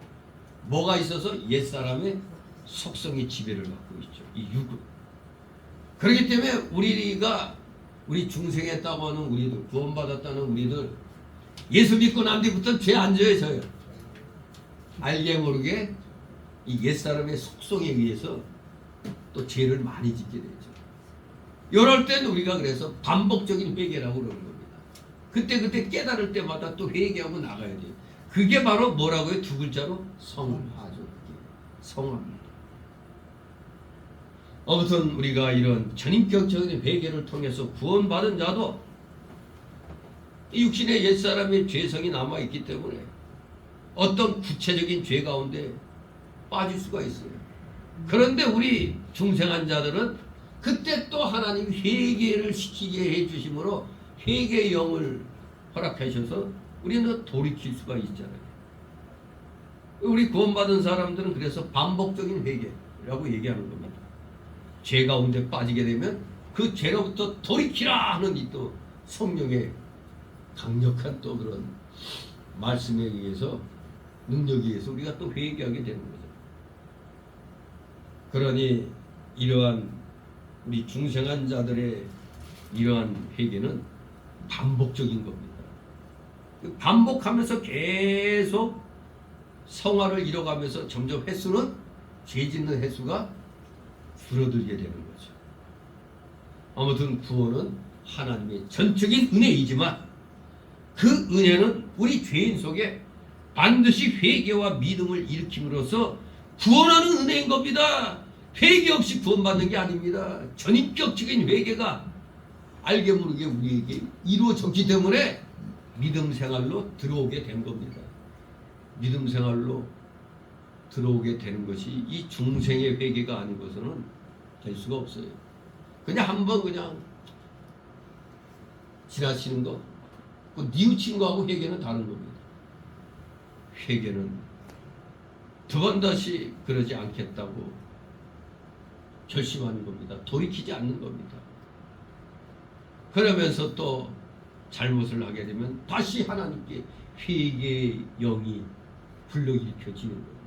뭐가 있어서? 옛사람의 속성이 지배를 받고 있죠. 이 육은. 그렇기 때문에 우리 중생했다고 하는 우리들, 구원받았다는 우리들, 예수 믿고 난 뒤부터 죄 안 져요, 저요. 알게 모르게 이 옛사람의 속성에 의해서 또 죄를 많이 짓게 되죠. 이럴 땐 우리가 그래서 반복적인 회개라고 그러는 겁니다. 그때 깨달을 때마다 또 회개하고 나가야 돼요. 그게 바로 뭐라고요? 두 글자로 성화죠. 성화입니다. 아무튼 우리가 이런 전인격적인 회개를 통해서 구원받은 자도 이 육신의 옛사람의 죄성이 남아있기 때문에 어떤 구체적인 죄 가운데 빠질 수가 있어요. 그런데 우리 중생한 자들은 그때 또 하나님 회개를 시키게 해주심으로 회개의 영을 허락하셔서 우리는 돌이킬 수가 있잖아요. 우리 구원받은 사람들은 그래서 반복적인 회개라고 얘기하는 겁니다. 죄 가운데 빠지게 되면 그 죄로부터 돌이키라 하는 이 또 성령의 강력한 또 그런 말씀에 의해서 능력에 의해서 우리가 또 회개하게 되는 거죠. 그러니 이러한 우리 중생한 자들의 이러한 회개는 반복적인 겁니다. 반복하면서 계속 성화를 이뤄가면서 점점 횟수는 죄 짓는 횟수가 줄어들게 되는 거죠. 아무튼 구원은 하나님의 전적인 은혜이지만 그 은혜는 우리 죄인 속에 반드시 회개와 믿음을 일으킴으로써 구원하는 은혜인 겁니다. 회개 없이 구원받는 게 아닙니다. 전인격적인 회개가 알게 모르게 우리에게 이루어졌기 때문에 믿음 생활로 들어오게 된 겁니다. 믿음 생활로 들어오게 되는 것이 이 중생의 회개가 아닌 것은 될 수가 없어요. 그냥 한번 그냥 지나치는 거, 그 뉘우친 거하고 회개는 다른 겁니다. 회개는 두 번 다시 그러지 않겠다고 결심하는 겁니다. 돌이키지 않는 겁니다. 그러면서 또 잘못을 하게 되면 다시 하나님께 회개의 영이 불러일으켜지는 겁니다.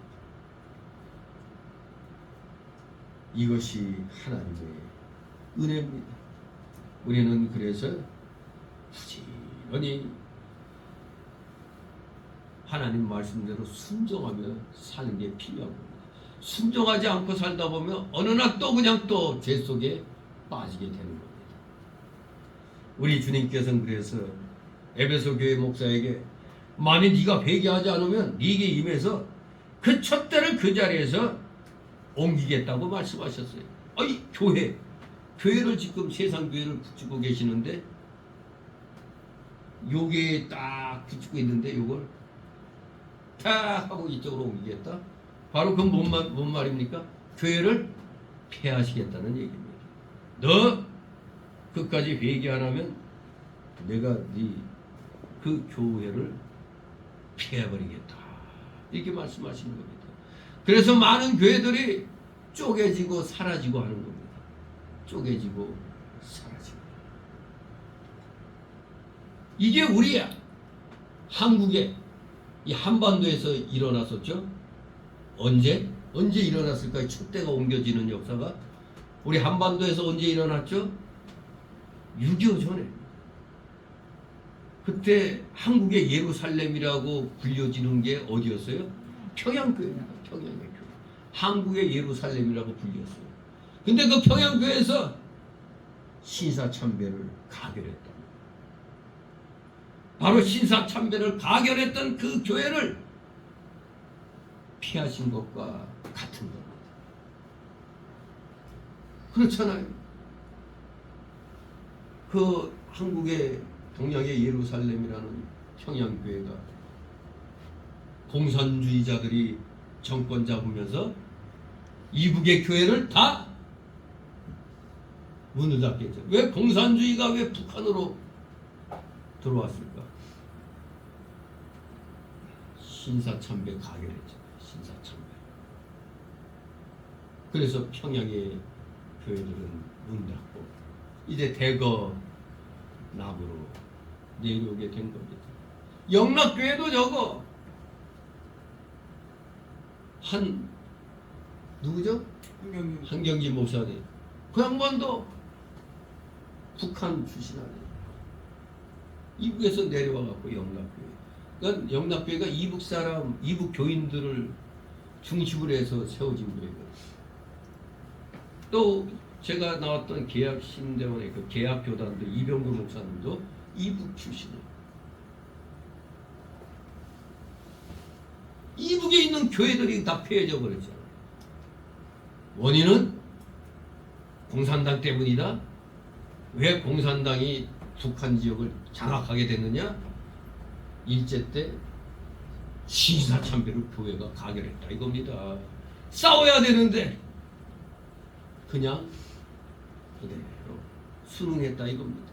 이것이 하나님의 은혜입니다. 우리는 그래서 부지런히 하나님 말씀대로 순종하며 사는 게 필요한 겁니다. 순종하지 않고 살다 보면 어느 날 또 그냥 또 죄 속에 빠지게 되는 겁니다. 우리 주님께서는 그래서 에베소 교회 목사에게 만일 네가 회개하지 않으면 네게 임해서 그 촛대를 그 자리에서 옮기겠다고 말씀하셨어요. 아이 교회를 지금 세상 교회를 붙이고 계시는데 요게 딱 붙이고 있는데 요걸 탁 하고 이쪽으로 옮기겠다. 바로 그건 뭔 말입니까? 교회를 폐하시겠다는 얘기입니다. 너 끝까지 회개 안 하면 내가 네 그 교회를 폐해버리겠다. 이렇게 말씀하시는 겁니다. 그래서 많은 교회들이 쪼개지고 사라지고 하는 겁니다. 쪼개지고 사라지고. 이게 우리 한국에 이 한반도에서 일어났었죠. 언제 일어났을까요? 촛대가 옮겨지는 역사가 우리 한반도에서 언제 일어났죠? 6.25 전에. 그때 한국의 예루살렘이라고 불려지는 게 어디였어요? 평양교회입니다. 평양의 교회. 한국의 예루살렘이라고 불렸어요. 근데 그 평양교회에서 신사참배를 가결했다. 바로 신사참배를 가결했던 그 교회를 피하신 것과 같은 겁니다. 그렇잖아요. 그 한국의 동양의 예루살렘이라는 평양교회가 공산주의자들이 정권 잡으면서 이북의 교회를 다 문을 닫겠죠. 왜 공산주의가 왜 북한으로 들어왔을까? 신사참배 가결했죠. 신사참배. 그래서 평양의 교회들은 문 닫고 이제 대거 남으로 내려오게 된 겁니다. 영락교회도 저거 한 누구죠? 한경지 목사님. 그 양반도 북한 출신 아니에요. 이북에서 내려와갖고 영락교회. 그러니까 영락교회가 이북 사람, 이북 교인들을 중심으로 해서 세워진 교회거든요. 또 제가 나왔던 계약신대원의 그 계약교단도 이병구 목사님도 이북 출신이에요. 이북에 있는 교회들이 다 폐해져 버렸잖아요. 원인은 공산당 때문이다. 왜 공산당이 북한 지역을 장악하게 됐느냐? 일제 때 신사참배로 교회가 가결했다 이겁니다. 싸워야 되는데 그냥 그대로 순응했다 이겁니다.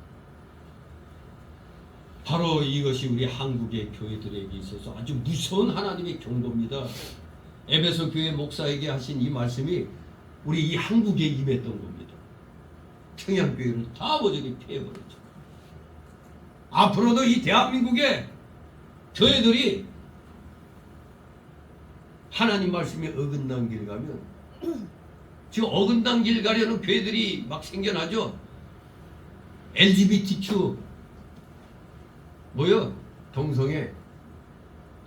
바로 이것이 우리 한국의 교회들에게 있어서 아주 무서운 하나님의 경고입니다. 에베소 교회 목사에게 하신 이 말씀이 우리 이 한국에 임했던 겁니다. 청양교회를 다 모조리 피해버렸죠. 앞으로도 이 대한민국의 교회들이 하나님 말씀에 어긋난 길 가면 지금 어긋난 길 가려는 교회들이 막 생겨나죠. LGBTQ 뭐요?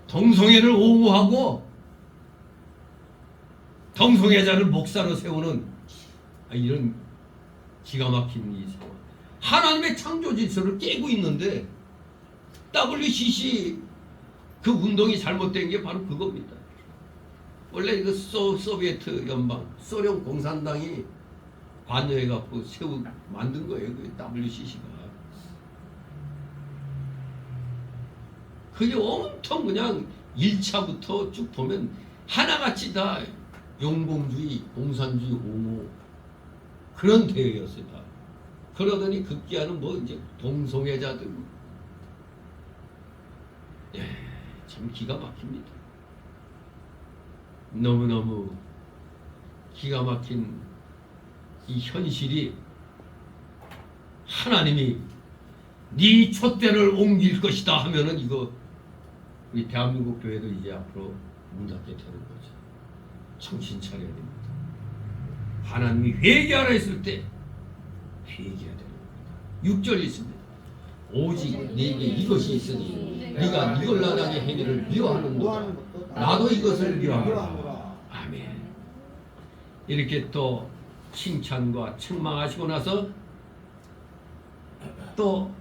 동성애를 옹호하고 동성애자를 목사로 세우는 이런 기가 막힌 이 상황. 하나님의 창조 질서를 깨고 있는데 WCC 그 운동이 잘못된 게 바로 그겁니다. 원래 이거 소비에트 연방, 소련 공산당이 관여해갖고 만든 거예요. 그 WCC가. 그게 엄청 그냥 1차부터 쭉 보면 하나같이 다 용공주의, 공산주의 옹호 그런 대회였어요. 다. 그러더니 급기야는 뭐 이제 동성애자들 참 기가 막힙니다. 너무너무 기가 막힌 이 현실이 하나님이 네 촛대를 옮길 것이다 하면은 이거 우리 대한민국 교회도 이제 앞으로 문 닫게 되는 거죠. 정신 차려야 됩니다. 하나님이 회개하라 했을 때 회개해야 되는 겁니다. 6절 있습니다. 오직 네게 이것이 있으니 네가 니골라당의 행위를 미워하는도다. 나도 이것을 미워하노라. 아멘. 이렇게 또 칭찬과 책망하시고 나서 또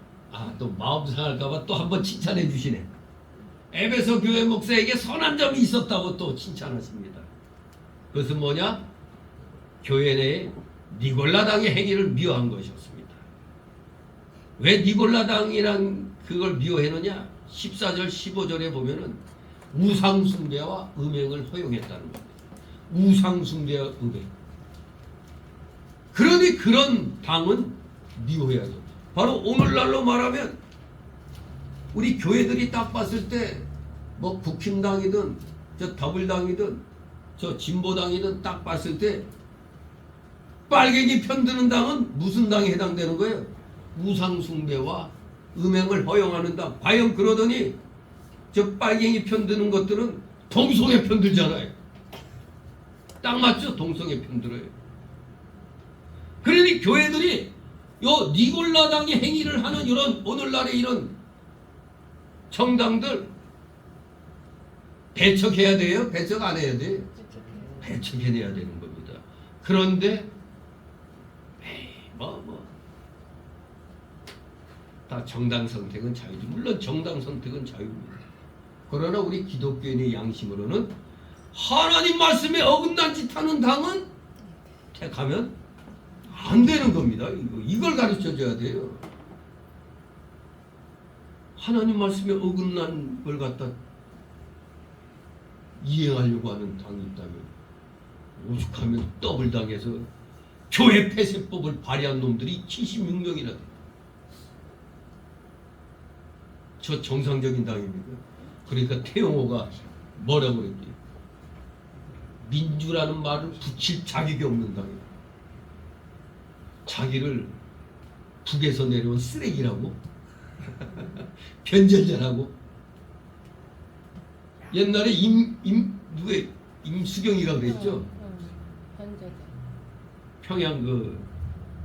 마음 상할까봐 또 한번 칭찬해 주시네. 에베소 교회 목사에게 선한 점이 있었다고 또 칭찬하십니다. 그것은 뭐냐? 교회 내에 니골라당의 행위를 미워한 것이었습니다. 왜 니골라당이란 그걸 미워했느냐? 14절 15절에 보면은 우상숭배와 음행을 허용했다는 겁니다. 우상숭배와 음행. 그러니 그런 당은 미워해야죠. 바로 오늘날로 말하면 우리 교회들이 딱 봤을 때 뭐 국힘당이든 저 더블당이든 저 진보당이든 딱 봤을 때 빨갱이 편드는 당은 무슨 당에 해당되는 거예요? 우상숭배와 음행을 허용하는 당. 과연 그러더니 저 빨갱이 편드는 것들은 동성애 편들잖아요. 딱 맞죠? 동성애 편들어요. 그러니 교회들이 요 니골라당의 행위를 하는 이런 오늘날의 이런 정당들 배척해야 돼요? 배척 안 해야 돼요? 배척해내야 되는 겁니다. 그런데 다 정당 선택은 자유지. 물론 정당 선택은 자유입니다. 그러나 우리 기독교인의 양심으로는 하나님 말씀에 어긋난 짓 하는 당은 택하면 안 되는 겁니다. 이걸 가르쳐 줘야 돼요. 하나님 말씀에 어긋난 걸 갖다 이행하려고 하는 당이 있다면 오죽하면 더블당에서 교회 폐쇄법을 발의한 놈들이 76명이나 돼요. 저 정상적인 당입니다. 그러니까 태영호가 뭐라고 그랬지? 민주라는 말을 붙일 자격이 없는 당이에요. 자기를 북에서 내려온 쓰레기라고 변절자라고. 옛날에 임수경이가 그랬죠. 평양 그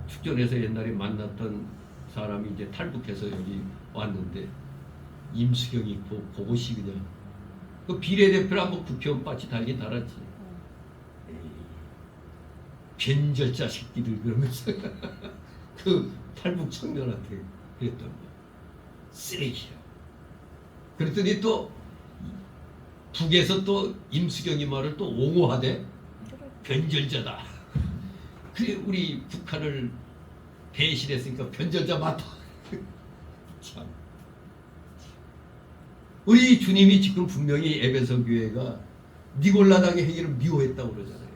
축전에서 옛날에 만났던 사람이 이제 탈북해서 여기 왔는데 임수경이 그것이 그냥 그 비례대표라 뭐 국회의원 빠지 달긴 달았지. 에이, 변절자 새끼들 그러면서 그 탈북 청년한테 그랬던 거야. 쓰레기야. 그랬더니 또 북에서 또 임수경이 말을 또 옹호하대. 변절자다. 그래 우리 북한을 배신했으니까 변절자 맞다. 참. 우리 주님이 지금 분명히 에베소 교회가 니골라당의 행위를 미워했다고 그러잖아요.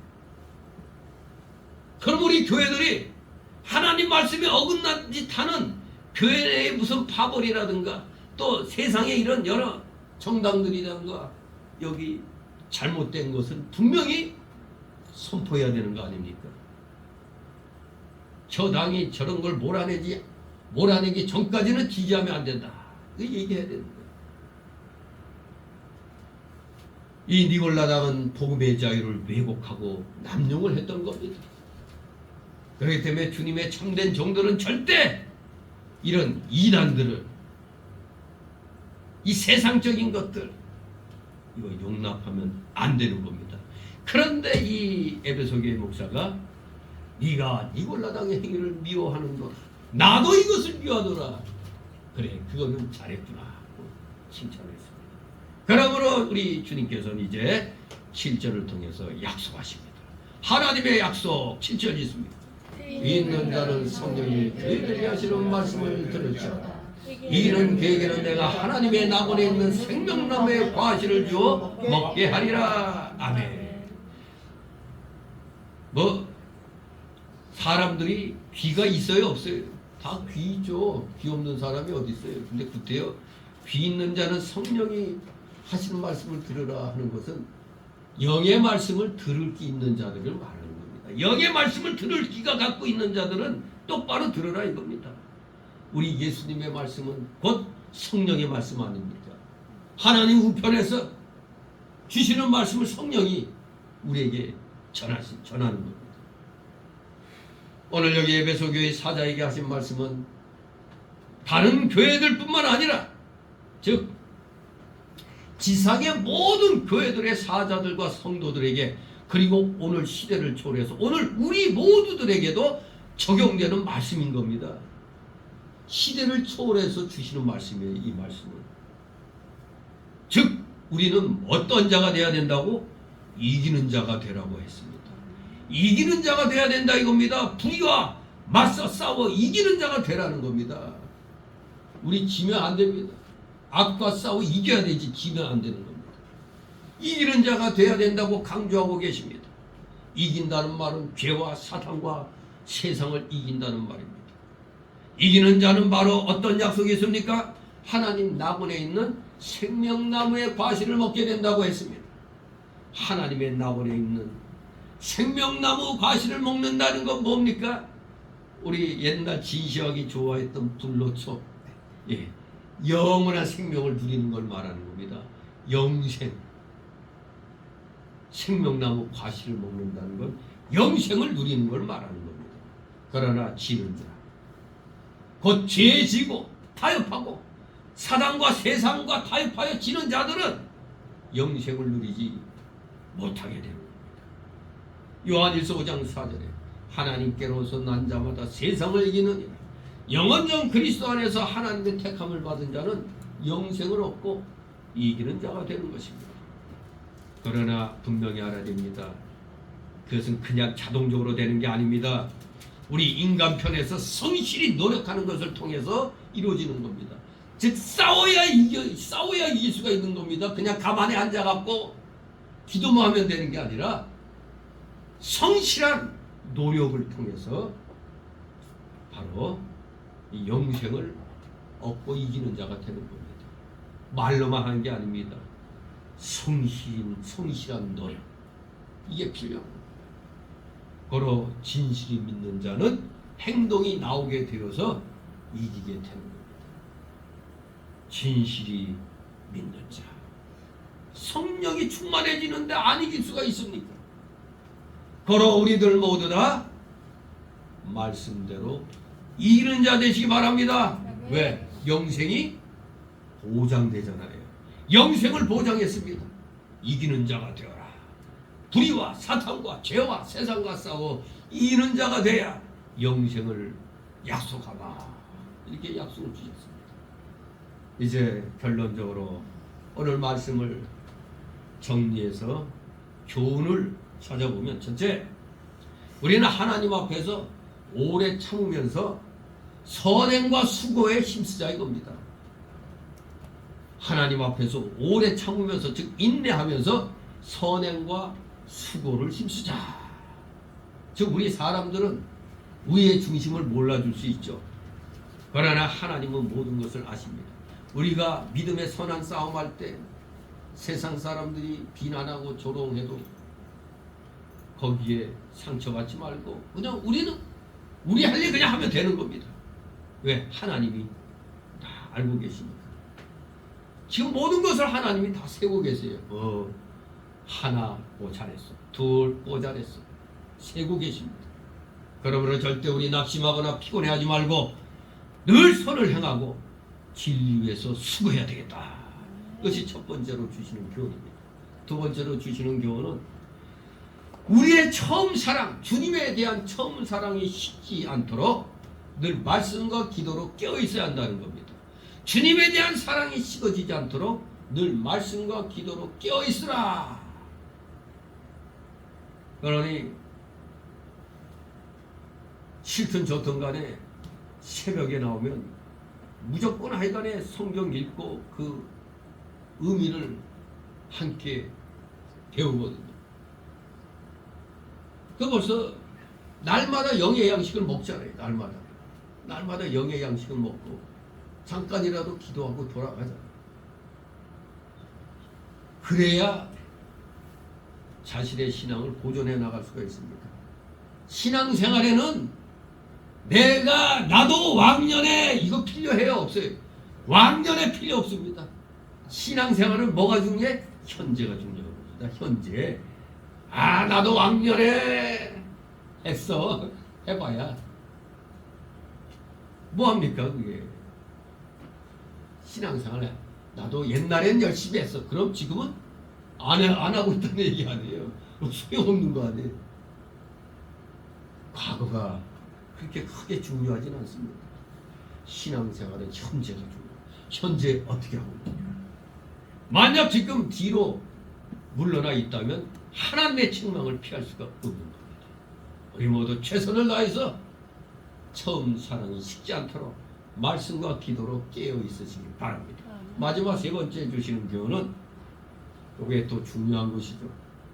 그럼 우리 교회들이 하나님 말씀에 어긋난 짓 하는 교회 내에 무슨 파벌이라든가 또 세상에 이런 여러 정당들이라든가 여기 잘못된 것은 분명히 선포해야 되는 거 아닙니까? 저 당이 저런 걸 몰아내기 전까지는 지지하면 안 된다. 그 얘기해야 되는 거예요. 이 니골라당은 복음의 자유를 왜곡하고 남용을 했던 겁니다. 그렇기 때문에 주님의 참된 종들은 절대 이런 이단들을 이 세상적인 것들 이거 용납하면 안 되는 겁니다. 그런데 이 에베소교회 목사가 네가 니골라당의 행위를 미워하는도다. 나도 이것을 미워하노라. 그래 그거는 잘했구나 하고 칭찬했습니다. 그러므로 우리 주님께서는 이제 7절을 통해서 약속하십니다. 하나님의 약속 7절 있습니다. 있는 자는 성령이 그들이 하시는 말씀을 들을지어다. 이는 그에게는 내가 하나님의 나무에 있는 생명나무의 과실을 주어 먹게 하리라. 아멘. 뭐 사람들이 귀가 있어요 없어요? 다 귀 있죠. 귀 없는 사람이 어디 있어요? 근데 그때요 귀 있는 자는 성령이 하시는 말씀을 들으라 하는 것은 영의 말씀을 들을 귀 있는 자들을 말하는 겁니다. 영의 말씀을 들을 귀가 갖고 있는 자들은 똑바로 들으라 이겁니다. 우리 예수님의 말씀은 곧 성령의 말씀 아닙니까? 하나님 우편에서 주시는 말씀을 성령이 우리에게 전하는 겁니다. 오늘 여기 에베소 교회 사자에게 하신 말씀은 다른 교회들뿐만 아니라 즉 지상의 모든 교회들의 사자들과 성도들에게 그리고 오늘 시대를 초월해서 오늘 우리 모두들에게도 적용되는 말씀인 겁니다. 시대를 초월해서 주시는 말씀이에요. 이 말씀은 즉 우리는 어떤 자가 돼야 된다고? 이기는 자가 되라고 했습니다. 이기는 자가 돼야 된다 이겁니다. 불의와 맞서 싸워 이기는 자가 되라는 겁니다. 우리 지면 안 됩니다. 악과 싸워 이겨야 되지 지면 안 되는 겁니다. 이기는 자가 돼야 된다고 강조하고 계십니다. 이긴다는 말은 죄와 사탄과 세상을 이긴다는 말입니다. 이기는 자는 바로 어떤 약속이 있습니까? 하나님 나무에 있는 생명나무의 과실을 먹게 된다고 했습니다. 하나님의 나무에 있는 생명나무 과실을 먹는다는 건 뭡니까? 우리 옛날 진시황이 좋아했던 불로초, 예, 영원한 생명을 누리는 걸 말하는 겁니다. 영생, 생명나무 과실을 먹는다는 건 영생을 누리는 걸 말하는 겁니다. 그러나 지는 자, 곧 죄에 지고 타협하고 사단과 세상과 타협하여 지는 자들은 영생을 누리지 못하게 됩니다. 요한일서 5장 4절에 하나님께로서 난 자마다 세상을 이기느니라. 영원전 그리스도 안에서 하나님의 택함을 받은 자는 영생을 얻고 이기는 자가 되는 것입니다. 그러나 분명히 알아야 됩니다. 그것은 그냥 자동적으로 되는 게 아닙니다. 우리 인간편에서 성실히 노력하는 것을 통해서 이루어지는 겁니다. 즉 싸워야 이길 수가 있는 겁니다. 그냥 가만히 앉아갖고 기도만 하면 되는 게 아니라 성실한 노력을 통해서 바로 이 영생을 얻고 이기는 자가 되는 겁니다. 말로만 하는 게 아닙니다. 성실한 노력, 이게 필요한 겁니다. 바로 진실이 믿는 자는 행동이 나오게 되어서 이기게 되는 겁니다. 진실이 믿는 자, 성령이 충만해지는데 안 이길 수가 있습니까? 바로 우리들 모두 다 말씀대로 이기는 자 되시기 바랍니다. 왜? 영생이 보장되잖아요. 영생을 보장했습니다. 이기는 자가 되어라. 불의와 사탄과 죄와 세상과 싸워 이기는 자가 돼야 영생을 약속하마. 이렇게 약속을 주셨습니다. 이제 결론적으로 오늘 말씀을 정리해서 교훈을 찾아보면, 첫째, 우리는 하나님 앞에서 오래 참으면서 선행과 수고에 힘쓰자 이겁니다. 하나님 앞에서 오래 참으면서, 즉 인내하면서 선행과 수고를 힘쓰자. 즉 우리 사람들은 우리의 중심을 몰라줄 수 있죠. 그러나 하나님은 모든 것을 아십니다. 우리가 믿음의 선한 싸움할 때 세상 사람들이 비난하고 조롱해도 거기에 상처받지 말고 그냥 우리는 우리 할 일 그냥 하면 되는 겁니다. 왜? 하나님이 다 알고 계시니까. 지금 모든 것을 하나님이 다 세고 계세요. 하나 잘했어, 둘 잘했어, 세고 계십니다. 그러므로 절대 우리 낙심하거나 피곤해하지 말고 늘 선을 행하고 진리 위해서 수고해야 되겠다. 이것이 첫 번째로 주시는 교훈입니다. 두 번째로 주시는 교훈은 우리의 처음 사랑, 주님에 대한 처음 사랑이 식지 않도록 늘 말씀과 기도로 깨어 있어야 한다는 겁니다. 주님에 대한 사랑이 식어지지 않도록 늘 말씀과 기도로 깨어 있으라. 그러니 싫든 좋든 간에 새벽에 나오면 무조건 하여간에 성경 읽고 그 의미를 함께 배우거든요. 그 벌써 날마다 영의 양식을 먹잖아요. 날마다 영의 양식을 먹고 잠깐이라도 기도하고 돌아가잖아요. 그래야 자신의 신앙을 보존해 나갈 수가 있습니다. 신앙생활에는 나도 왕년에 이거 필요해요? 없어요? 왕년에 필요 없습니다. 신앙생활은 뭐가 중요해? 현재가 중요합니다. 현재. 나도 왕년에 했어. 해봐야 뭐합니까 그게. 신앙생활에 나도 옛날엔 열심히 했어. 그럼 지금은 안 하고 있다는 얘기 아니에요. 소용없는 거 아니에요. 과거가 그렇게 크게 중요하진 않습니다. 신앙생활은 현재가 중요해요. 현재 어떻게 하고 있느냐. 만약 지금 뒤로 물러나 있다면 하나님의 책망을 피할 수가 없는 겁니다. 우리 모두 최선을 다해서 처음 사랑이 식지 않도록 말씀과 기도로 깨어 있으시기 바랍니다. 마지막 세 번째 주시는 교훈은 이게 또 중요한 것이죠.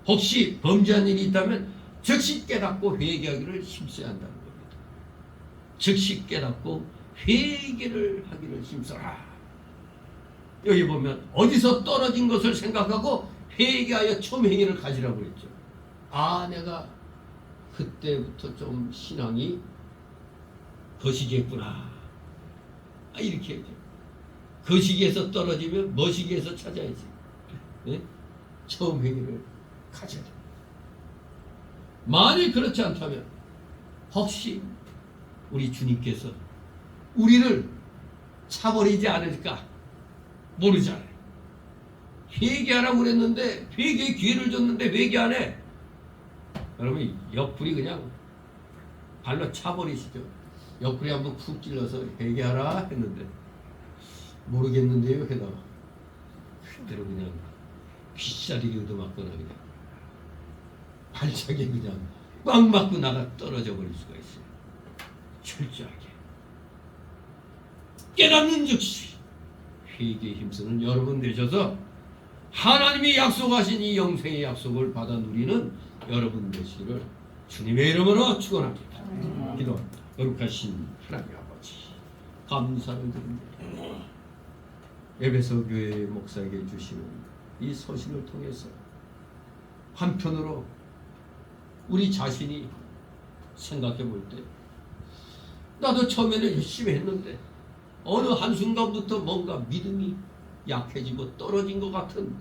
혹시 범죄한 일이 있다면 즉시 깨닫고 회개하기를 힘써야 한다는 겁니다. 즉시 깨닫고 회개를 하기를 힘써라. 여기 보면 어디서 떨어진 것을 생각하고 회개하여 처음 행위를 가지라고 했죠. 내가 그때부터 좀 신앙이 거시기했구나. 이렇게 얘기해요. 거시기에서 떨어지면 머시기에서 찾아야지. 네? 처음 행위를 가져야 됩니다. 만일 그렇지 않다면 혹시 우리 주님께서 우리를 차버리지 않을까 모르잖아요. 회개하라고 그랬는데 회개의 기회를 줬는데 회개 안 해. 그러면 옆구리 그냥 발로 차버리시죠. 옆구리 한번 푹 찔러서 회개하라 했는데 모르겠는데요 해다가 그대로 그냥 빗자리를 얻어맞거나 그냥 발차기에 그냥 꽉 맞고 나가 떨어져 버릴 수가 있어요. 철저하게 깨닫는 즉시 회개에 힘쓰는 여러분 되셔서 하나님이 약속하신 이 영생의 약속을 받아 누리는 여러분 되시기를 주님의 이름으로 축원합니다. 기도합니다. 거룩하신 하나님 아버지 감사를 드립니다. 에베소 교회 목사에게 주시는 이 서신을 통해서 한편으로 우리 자신이 생각해 볼 때 나도 처음에는 열심히 했는데 어느 한순간부터 뭔가 믿음이 약해지고 떨어진 것 같은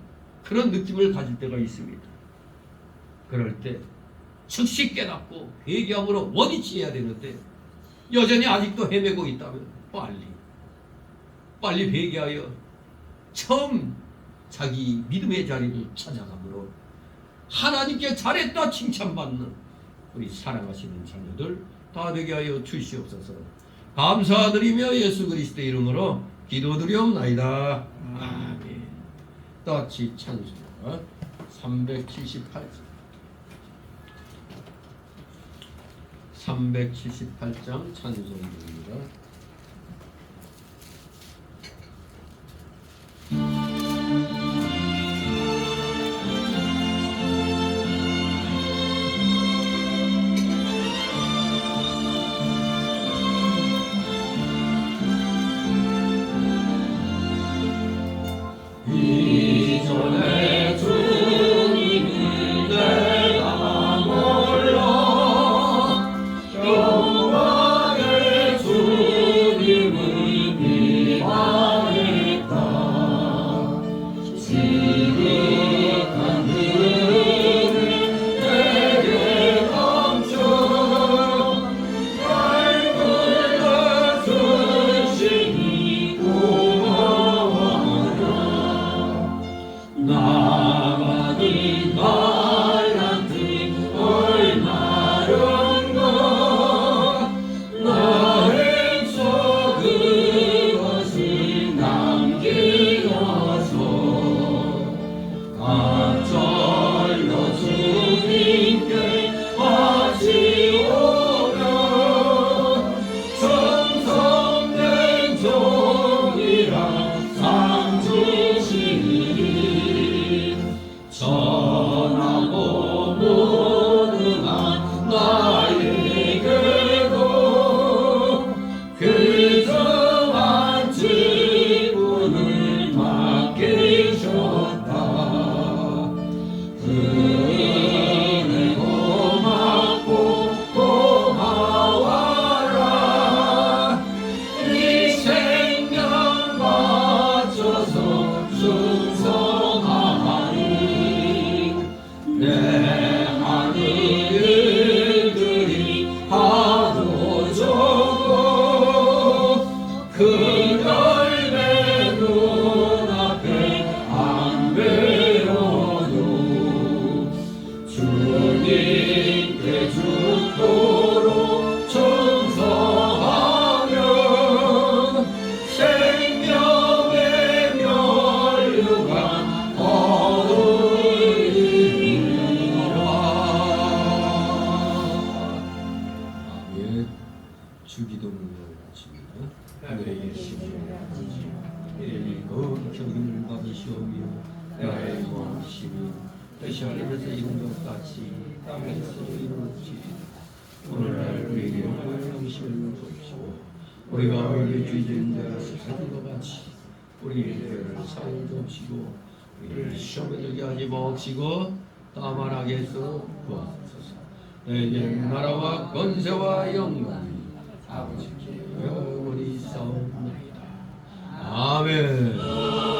그런 느낌을 가질 때가 있습니다. 그럴 때 즉시 깨닫고 회개함으로 원위치 해야 되는데 여전히 아직도 헤매고 있다면 빨리 회개하여 처음 자기 믿음의 자리를 찾아가므로 하나님께 잘했다 칭찬받는 우리 사랑하시는 자녀들 다 되게 하여 주시옵소서. 감사드리며 예수 그리스도의 이름으로 기도드리옵나이다. 아멘. 다같이 찬송 378장 찬송입니다. 이전에 주님을 내가 몰라 영광의 주님을 미워했다. 지극한 은혜 내게 넘쳐 밝은 주시니 나만이 달란트 얼마련가 나의 저 그것을 남기어서 갑절로 주님께 바치오며 정성된 종이라 상 주시니 전하고 무능한 나에게도 그저만 직분을 맡기셨다. 그 은혜 고맙고 고마워라. 이 생명 바쳐서 충성하리. 내 하는 일들이 하도 적어 그 열매 눈앞에 안 배워도 주님께 죽도록 충성하면 생명의 면류관 아멘. 주기도문을 마칩니다. 하늘에 계시는 아버지, 이름이 거룩히 받으시오며 나의 원심이 뜻이 하늘에서 이룬 것 같이 땅에서 이루어지리이다. 오늘날 우리에게 영광을 주시고 우리가 우리의 죄진 자를 사는 것 같이 우리의 죄를 사하여 주시고 우리를 시험에 들게 하지 마옵시고 다만 악에서 구하소서. 내게 나라와 권세와 영광이 아버지께 영원히 있사옵나이다. 아멘.